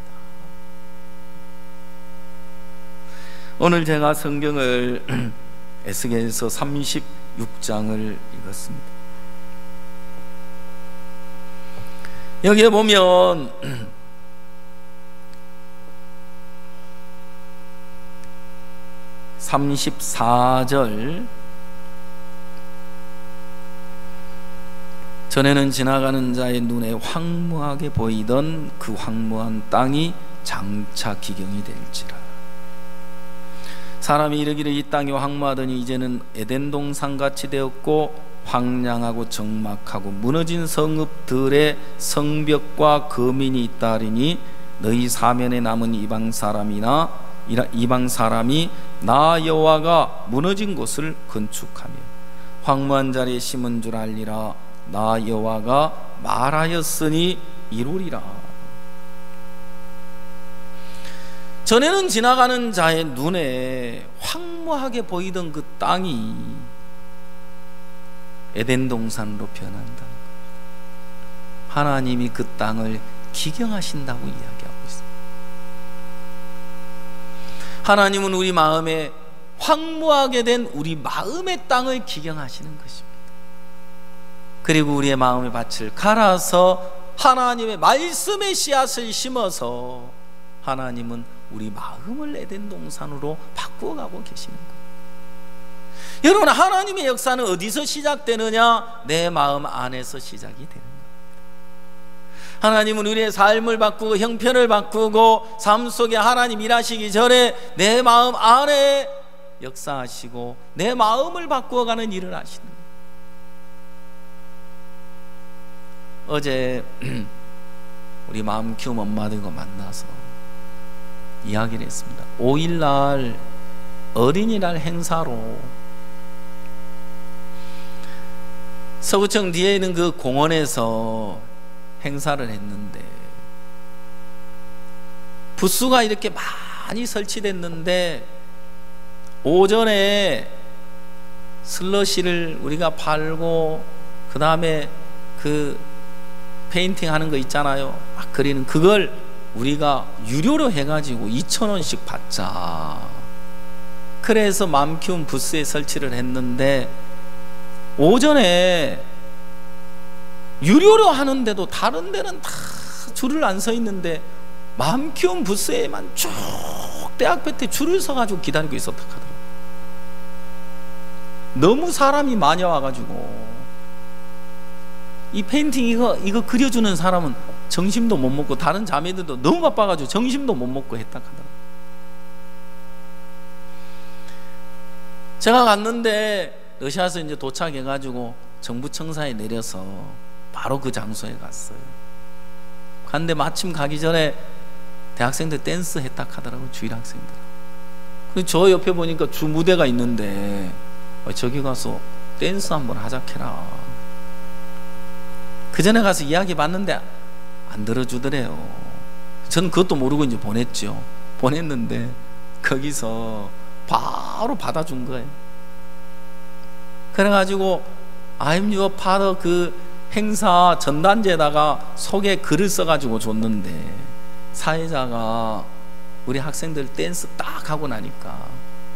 오늘 제가 성경을 에스겔서 36장을 읽었습니다. 여기에 보면 34절, 전에는 지나가는 자의 눈에 황무하게 보이던 그 황무한 땅이 장차 기경이 될지라. 사람이 이르기를 이 땅이 황무하더니 이제는 에덴 동산같이 되었고, 황량하고 적막하고 무너진 성읍들의 성벽과 거민이 있다 하리니, 너희 사면에 남은 이방 사람이 나 여호와가 무너진 곳을 건축하며 황무한 자리에 심은 줄 알리라. 나 여호와가 말하였으니 이루리라. 전에는 지나가는 자의 눈에 황무하게 보이던 그 땅이 에덴 동산으로 변한다. 하나님이 그 땅을 기경하신다고 이야기하고 있습니다. 하나님은 우리 마음에 황무하게 된 우리 마음의 땅을 기경하시는 것입니다. 그리고 우리의 마음의 밭을 갈아서 하나님의 말씀의 씨앗을 심어서 하나님은 우리 마음을 에덴 동산으로 바꾸어가고 계시는 거예요. 여러분, 하나님의 역사는 어디서 시작되느냐? 내 마음 안에서 시작이 되는 거예요. 하나님은 우리의 삶을 바꾸고 형편을 바꾸고 삶 속에 하나님 일하시기 전에 내 마음 안에 역사하시고 내 마음을 바꾸어가는 일을 하시는 거예요. 어제 우리 마음 키움 엄마들과 만나서 이야기를 했습니다. 5일날 어린이날 행사로 서구청 뒤에 있는 그 공원에서 행사를 했는데 부스가 이렇게 많이 설치됐는데 오전에 슬러시를 우리가 팔고 그 다음에 그 페인팅 하는 거 있잖아요. 막 그리는 그걸 우리가 유료로 해가지고 2,000원씩 받자. 그래서 마음 키움 부스에 설치를 했는데 오전에 유료로 하는데도 다른 데는 다 줄을 안 서 있는데 마음 키움 부스에만 쭉 대학 볕에 줄을 서가지고 기다리고 있었다 하더라고요. 너무 사람이 많이 와가지고 이 페인팅 이거 그려주는 사람은 점심도 못 먹고 다른 자매들도 너무 바빠가지고 점심도 못 먹고 했다 하더라고요. 제가 갔는데 러시아에서 이제 도착해가지고 정부청사에 내려서 바로 그 장소에 갔어요. 갔는데 마침 가기 전에 대학생들 댄스 했다 하더라고요. 주일 학생들. 그래서 저 옆에 보니까 주 무대가 있는데 저기 가서 댄스 한번 하자 캐라. 그 전에 가서 이야기 봤는데 안 들어주더래요. 저는 그것도 모르고 이제 보냈죠. 보냈는데 거기서 바로 받아준 거예요. 그래가지고 I'm your father 그 행사 전단지에다가 속에 글을 써가지고 줬는데 사회자가 우리 학생들 댄스 딱 하고 나니까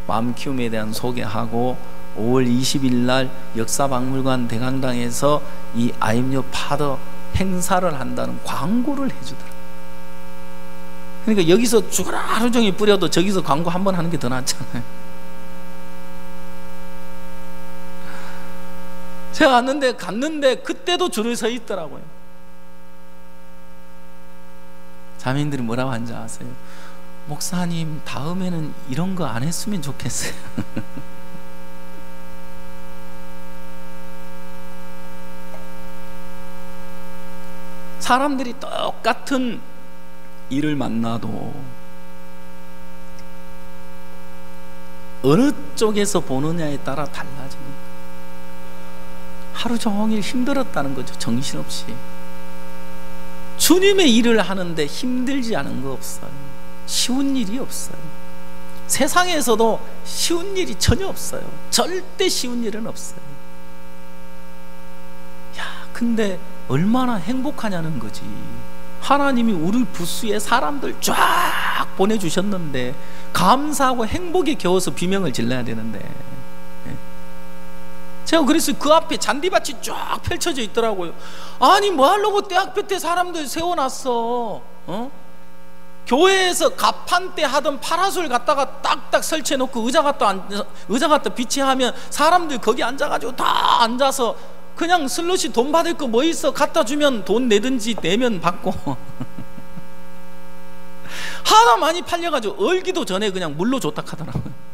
마음 키움에 대한 소개하고 5월 20일 날 역사박물관 대강당에서 이 I'm your father 행사를 한다는 광고를 해주더라고요. 그러니까 여기서 죽어라 하루 종일 뿌려도 저기서 광고 한 번 하는 게 더 낫잖아요. 제가 갔는데 그때도 줄을 서 있더라고요. 자매인들이 뭐라고 하는지 아세요? 목사님 다음에는 이런 거 안 했으면 좋겠어요. 사람들이 똑같은 일을 만나도 어느 쪽에서 보느냐에 따라 달라집니다. 하루 종일 힘들었다는 거죠. 정신없이. 주님의 일을 하는데 힘들지 않은 거 없어요. 쉬운 일이 없어요. 세상에서도 쉬운 일이 전혀 없어요. 절대 쉬운 일은 없어요. 야, 근데 얼마나 행복하냐는 거지. 하나님이 우리 부스에 사람들 쫙 보내주셨는데 감사하고 행복에 겨워서 비명을 질러야 되는데 제가 그래서 그 앞에 잔디밭이 쫙 펼쳐져 있더라고요. 아니 뭐 하려고 대학 볕에 사람들 세워놨어. 교회에서 가판 때 하던 파라솔 갖다가 딱딱 설치해놓고 의자 갖다 비치하면 사람들 거기 앉아가지고 다 앉아서 그냥 슬롯이 돈 받을 거 뭐 있어 갖다 주면 돈 내든지 내면 받고 하나 많이 팔려가지고 얼기도 전에 그냥 물로 줬다 하더라고요.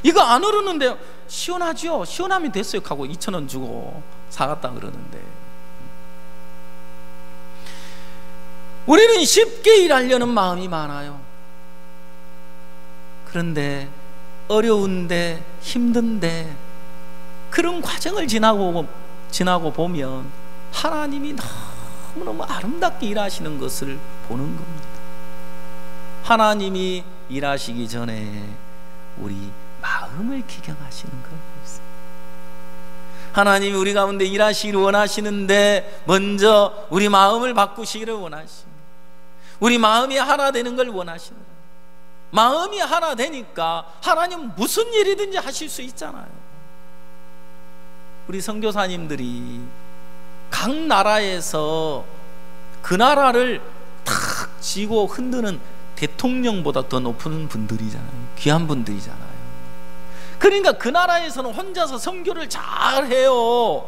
이거 안 오르는데 시원하죠? 시원하면 됐어요 하고 2,000원 주고 사갔다 그러는데 우리는 쉽게 일하려는 마음이 많아요. 그런데 어려운데 힘든데 그런 과정을 지나고 보면 하나님이 너무너무 아름답게 일하시는 것을 보는 겁니다. 하나님이 일하시기 전에 우리 마음을 기경하시는 걸 보세요. 하나님이 우리 가운데 일하시기를 원하시는데 먼저 우리 마음을 바꾸시기를 원하십니다. 우리 마음이 하나 되는 걸 원하시는 거예요. 마음이 하나 되니까 하나님 무슨 일이든지 하실 수 있잖아요. 우리 선교사님들이 각 나라에서 그 나라를 탁 쥐고 흔드는 대통령보다 더 높은 분들이잖아요. 귀한 분들이잖아요. 그 그러니까 그 나라에서는 혼자서 선교를 잘해요.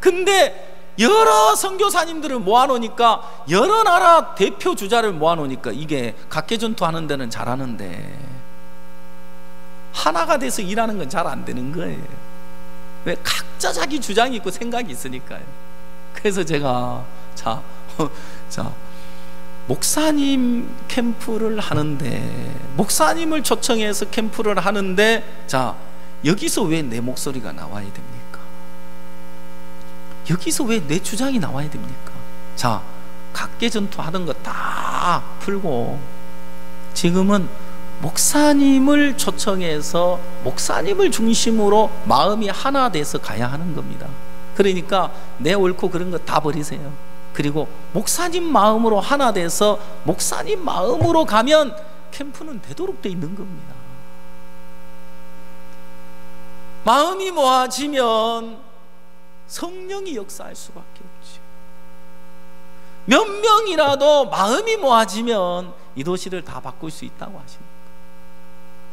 근데 여러 선교사님들을 모아놓으니까, 여러 나라 대표 주자를 모아놓으니까 이게 각계전투 하는 데는 잘하는데 하나가 돼서 일하는 건 잘 안 되는 거예요. 왜? 각자 자기 주장이 있고 생각이 있으니까요. 그래서 제가 자 목사님 캠프를 하는데, 목사님을 초청해서 캠프를 하는데, 자 여기서 왜 내 목소리가 나와야 됩니까? 여기서 왜 내 주장이 나와야 됩니까? 자, 각계전투 하던 거 다 풀고 지금은 목사님을 초청해서 목사님을 중심으로 마음이 하나 돼서 가야 하는 겁니다. 그러니까 내 옳고 그런 거 다 버리세요. 그리고 목사님 마음으로 하나 돼서 목사님 마음으로 가면 캠프는 되도록 돼 있는 겁니다. 마음이 모아지면 성령이 역사할 수밖에 없죠. 몇 명이라도 마음이 모아지면 이 도시를 다 바꿀 수 있다고 하십니까?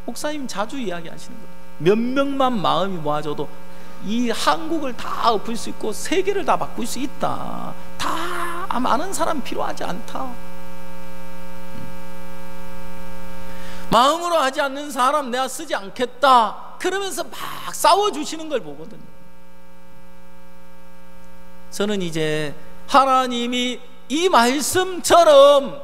목사님 자주 이야기하시는 거예요. 몇 명만 마음이 모아져도 이 한국을 다 엎을 수 있고 세계를 다 바꿀 수 있다. 다 많은 사람 필요하지 않다. 마음으로 하지 않는 사람 내가 쓰지 않겠다. 그러면서 막 싸워주시는 걸 보거든요. 저는 이제 하나님이 이 말씀처럼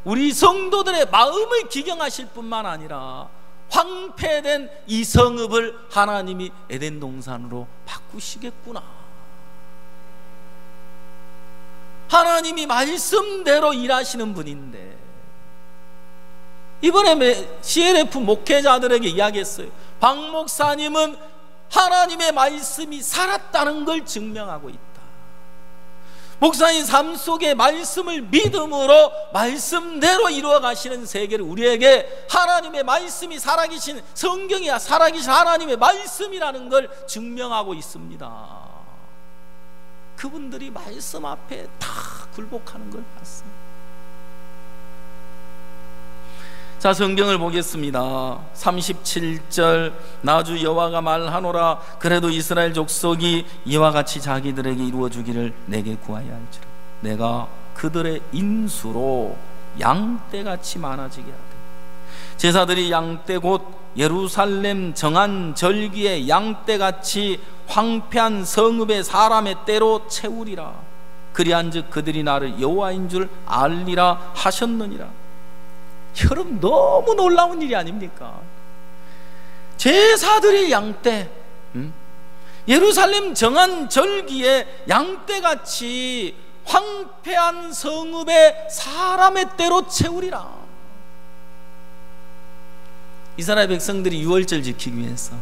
우리 성도들의 마음을 기경하실 뿐만 아니라 황폐된 이 성읍을 하나님이 에덴 동산으로 바꾸시겠구나. 하나님이 말씀대로 일하시는 분인데, 이번에 CLF 목회자들에게 이야기했어요. 박 목사님은 하나님의 말씀이 살았다는 걸 증명하고 있다. 목사님 삶 속에 말씀을 믿음으로 말씀대로 이루어 가시는 세계를 우리에게 하나님의 말씀이 살아계신, 성경이 살아계신 하나님의 말씀이라는 걸 증명하고 있습니다. 그분들이 말씀 앞에 다 굴복하는 걸 봤어요. 자, 성경을 보겠습니다. 37절, 나주 여호와가 말하노라. 그래도 이스라엘 족속이 이와 같이 자기들에게 이루어주기를 내게 구하여 할지라. 내가 그들의 인수로 양떼같이 많아지게 하되, 제사들이 양떼 곧 예루살렘 정한 절기에 양떼같이 황폐한 성읍의 사람의 떼로 채우리라. 그리한즉 그들이 나를 여호와인 줄 알리라 하셨느니라. 여러분, 너무 놀라운 일이 아닙니까? 제사들이 양떼, 예루살렘 정한 절기에 양떼같이 황폐한 성읍의 사람의 떼로 채우리라. 이스라엘 백성들이 유월절 지키기 위해서,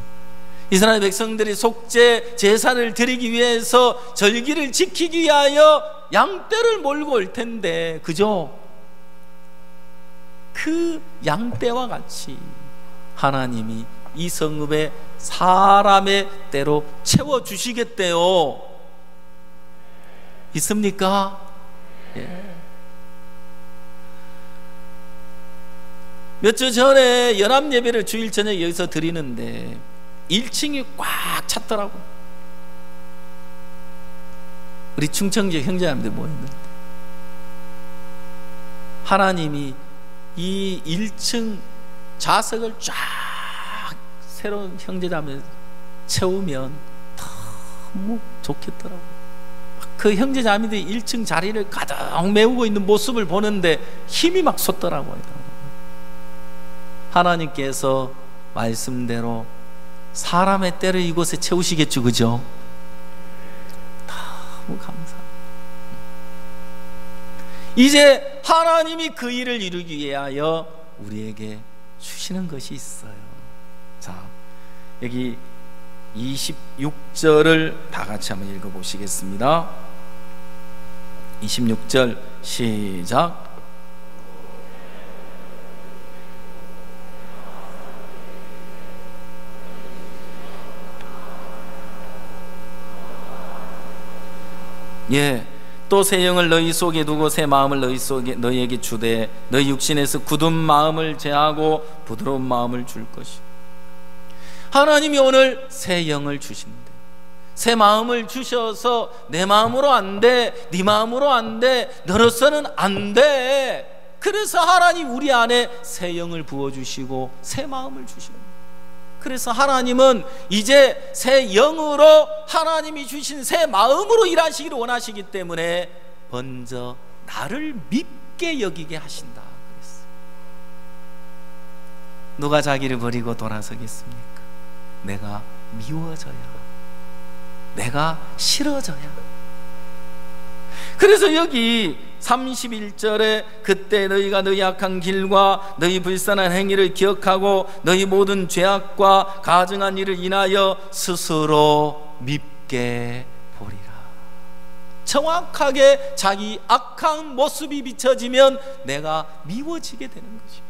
이스라엘 백성들이 속죄 제사를 드리기 위해서, 절기를 지키기 위하여 양떼를 몰고 올 텐데, 그죠? 그 양떼와 같이 하나님이 이 성읍에 사람의 떼로 채워주시겠대요. 있습니까? 예. 몇 주 전에 연합예배를 주일 저녁에 여기서 드리는데 1층이 꽉 찼더라고. 우리 충청지역 형제자매들 모였는데, 하나님이 이 1층 좌석을 쫙 새로운 형제자매 채우면 너무 좋겠더라고요. 그 형제자매들이 1층 자리를 가득 메우고 있는 모습을 보는데 힘이 막 솟더라고요. 하나님께서 말씀대로 사람의 때를 이곳에 채우시겠죠, 그죠? 너무 감사합니다. 이제 하나님이 그 일을 이루기 위하여 우리에게 주시는 것이 있어요. 자, 여기 26절을 다 같이 한번 읽어보시겠습니다. 26절 시작. 예, 또 새 영을 너희 속에 두고 새 마음을 너희에게 주되 너희 육신에서 굳은 마음을 제하고 부드러운 마음을 줄 것이. 하나님이 오늘 새 영을 주신대. 새 마음을 주셔서 내 마음으로 안 돼, 네 마음으로 안 돼, 너로서는 안 돼. 그래서 하나님 우리 안에 새 영을 부어주시고 새 마음을 주시는 거예요. 그래서 하나님은 이제 새 영으로 하나님이 주신 새 마음으로 일하시기를 원하시기 때문에 먼저 나를 밉게 여기게 하신다 그랬어요. 누가 자기를 버리고 돌아서겠습니까? 내가 미워져야, 내가 싫어져야. 그래서 여기 31절에 그때 너희가 너희 악한 길과 너희 불쌍한 행위를 기억하고 너희 모든 죄악과 가증한 일을 인하여 스스로 밉게 보리라. 정확하게 자기 악한 모습이 비춰지면 내가 미워지게 되는 것입니다.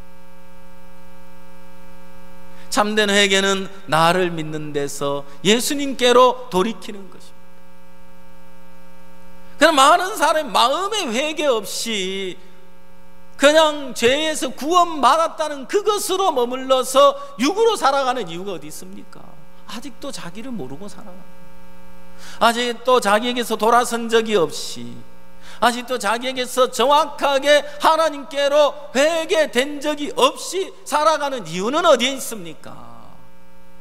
참된 회개는 나를 믿는 데서 예수님께로 돌이키는 것입니다. 그냥 많은 사람이 마음의 회개 없이 그냥 죄에서 구원받았다는 그것으로 머물러서 육으로 살아가는 이유가 어디 있습니까? 아직도 자기를 모르고 살아가는, 아직도 자기에게서 돌아선 적이 없이, 아직도 자기에게서 정확하게 하나님께로 회개된 적이 없이 살아가는 이유는 어디에 있습니까?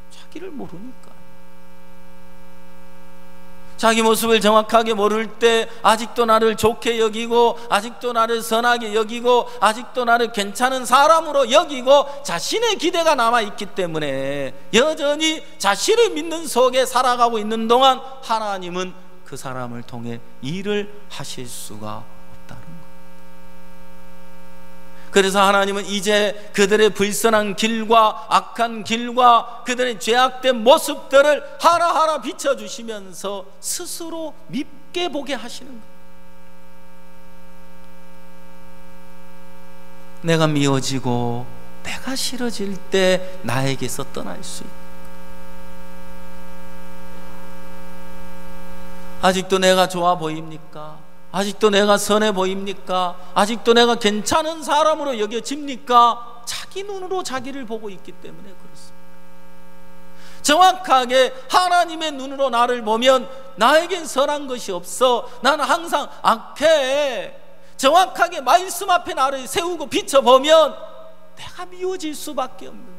자기를 모르니까. 자기 모습을 정확하게 모를 때 아직도 나를 좋게 여기고, 아직도 나를 선하게 여기고, 아직도 나를 괜찮은 사람으로 여기고 자신의 기대가 남아있기 때문에 여전히 자신을 믿는 속에 살아가고 있는 동안 하나님은 그 사람을 통해 일을 하실 수가 없다는 것. 그래서 하나님은 이제 그들의 불선한 길과 악한 길과 그들의 죄악된 모습들을 하나하나 비춰주시면서 스스로 밉게 보게 하시는 것. 내가 미워지고 내가 싫어질 때 나에게서 떠날 수 있고, 아직도 내가 좋아 보입니까? 아직도 내가 선해 보입니까? 아직도 내가 괜찮은 사람으로 여겨집니까? 자기 눈으로 자기를 보고 있기 때문에 그렇습니다. 정확하게 하나님의 눈으로 나를 보면 나에겐 선한 것이 없어, 나는 항상 악해. 정확하게 말씀 앞에 나를 세우고 비춰보면 내가 미워질 수밖에 없는 것,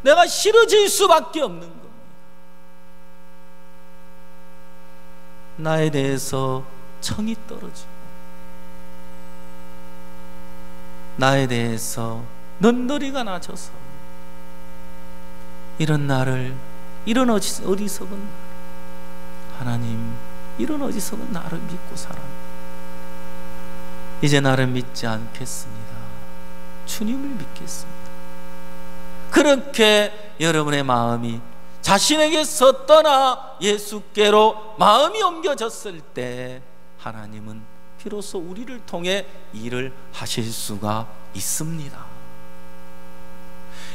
내가 싫어질 수밖에 없는 것. 나에 대해서 청이 떨어지고, 나에 대해서 넌너리가 낮아서 이런 나를, 이런 어리석은 나를, 하나님 이런 어리석은 나를 믿고 살았네, 이제 나를 믿지 않겠습니다, 주님을 믿겠습니다. 그렇게 여러분의 마음이 자신에게서 떠나 예수께로 마음이 옮겨졌을 때 하나님은 비로소 우리를 통해 일을 하실 수가 있습니다.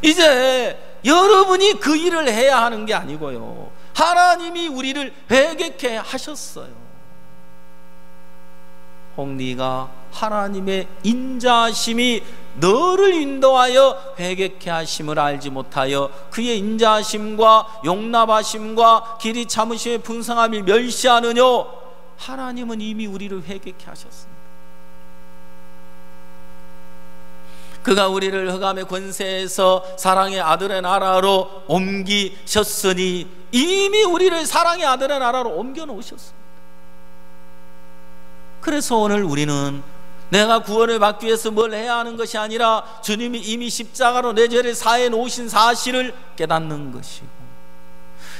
이제 여러분이 그 일을 해야 하는 게 아니고요, 하나님이 우리를 회개케 하셨어요. 혹 네가 하나님의 인자하심이 너를 인도하여 회개케 하심을 알지 못하여 그의 인자하심과 용납하심과 길이 참으심의 풍성함을 멸시하느뇨. 하나님은 이미 우리를 회개케 하셨습니다. 그가 우리를 흑암의 권세에서 사랑의 아들의 나라로 옮기셨으니 이미 우리를 사랑의 아들의 나라로 옮겨 놓으셨습니다. 그래서 오늘 우리는 내가 구원을 받기 위해서 뭘 해야 하는 것이 아니라 주님이 이미 십자가로 내 죄를 사해 놓으신 사실을 깨닫는 것이고,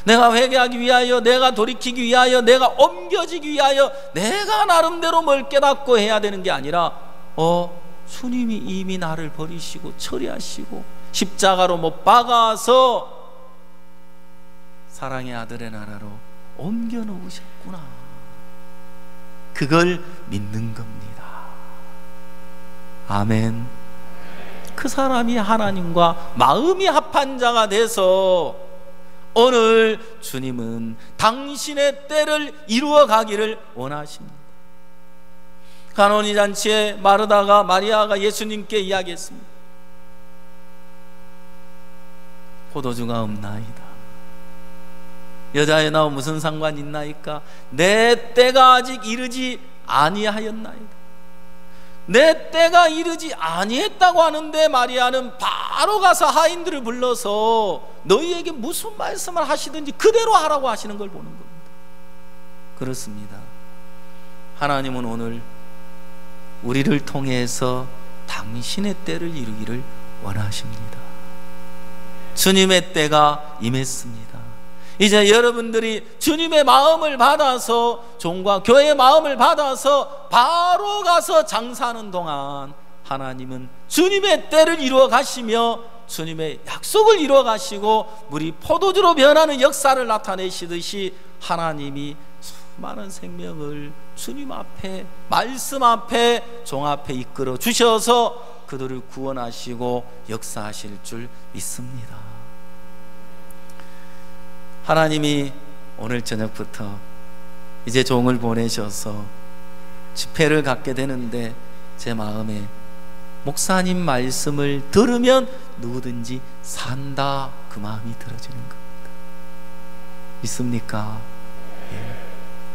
내가 회개하기 위하여, 내가 돌이키기 위하여, 내가 옮겨지기 위하여 내가 나름대로 뭘 깨닫고 해야 되는 게 아니라 주님이 이미 나를 버리시고 처리하시고 십자가로 못 박아서 사랑의 아들의 나라로 옮겨 놓으셨구나, 그걸 믿는 겁니다. 아멘. 그 사람이 하나님과 마음이 합한 자가 돼서 오늘 주님은 당신의 때를 이루어 가기를 원하십니다. 가나니 잔치에 마리아가 예수님께 이야기했습니다. 포도주가 없나이다. 여자애 나와 무슨 상관 있나이까? 내 때가 아직 이르지 아니하였나이다. 내 때가 이르지 아니했다고 하는데 마리아는 바로 가서 하인들을 불러서 너희에게 무슨 말씀을 하시든지 그대로 하라고 하시는 걸 보는 겁니다. 그렇습니다. 하나님은 오늘 우리를 통해서 당신의 때를 이루기를 원하십니다. 주님의 때가 임했습니다. 이제 여러분들이 주님의 마음을 받아서, 종과 교회의 마음을 받아서 바로 가서 장사하는 동안 하나님은 주님의 때를 이루어 가시며 주님의 약속을 이루어 가시고 물이 포도주로 변하는 역사를 나타내시듯이 하나님이 수많은 생명을 주님 앞에, 말씀 앞에, 종 앞에 이끌어 주셔서 그들을 구원하시고 역사하실 줄 믿습니다. 하나님이 오늘 저녁부터 이제 종을 보내셔서 집회를 갖게 되는데 제 마음에 목사님 말씀을 들으면 누구든지 산다, 그 마음이 들어지는 겁니다. 믿습니까? 예.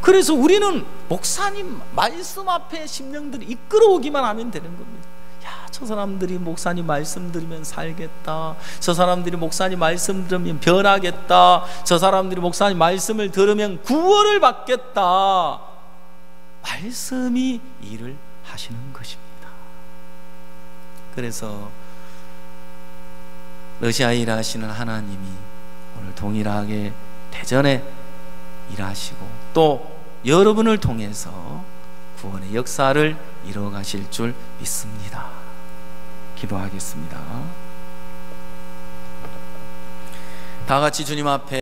그래서 우리는 목사님 말씀 앞에 심령들이 이끌어오기만 하면 되는 겁니다. 야, 저 사람들이 목사님 말씀 들으면 살겠다, 저 사람들이 목사님 말씀 들으면 변하겠다, 저 사람들이 목사님 말씀을 들으면 구원을 받겠다. 말씀이 일을 하시는 것입니다. 그래서 러시아에 일하시는 하나님이 오늘 동일하게 대전에 일하시고 또 여러분을 통해서 구원의 역사를 이루어 가실 줄 믿습니다. 기도하겠습니다. 다 같이 주님 앞에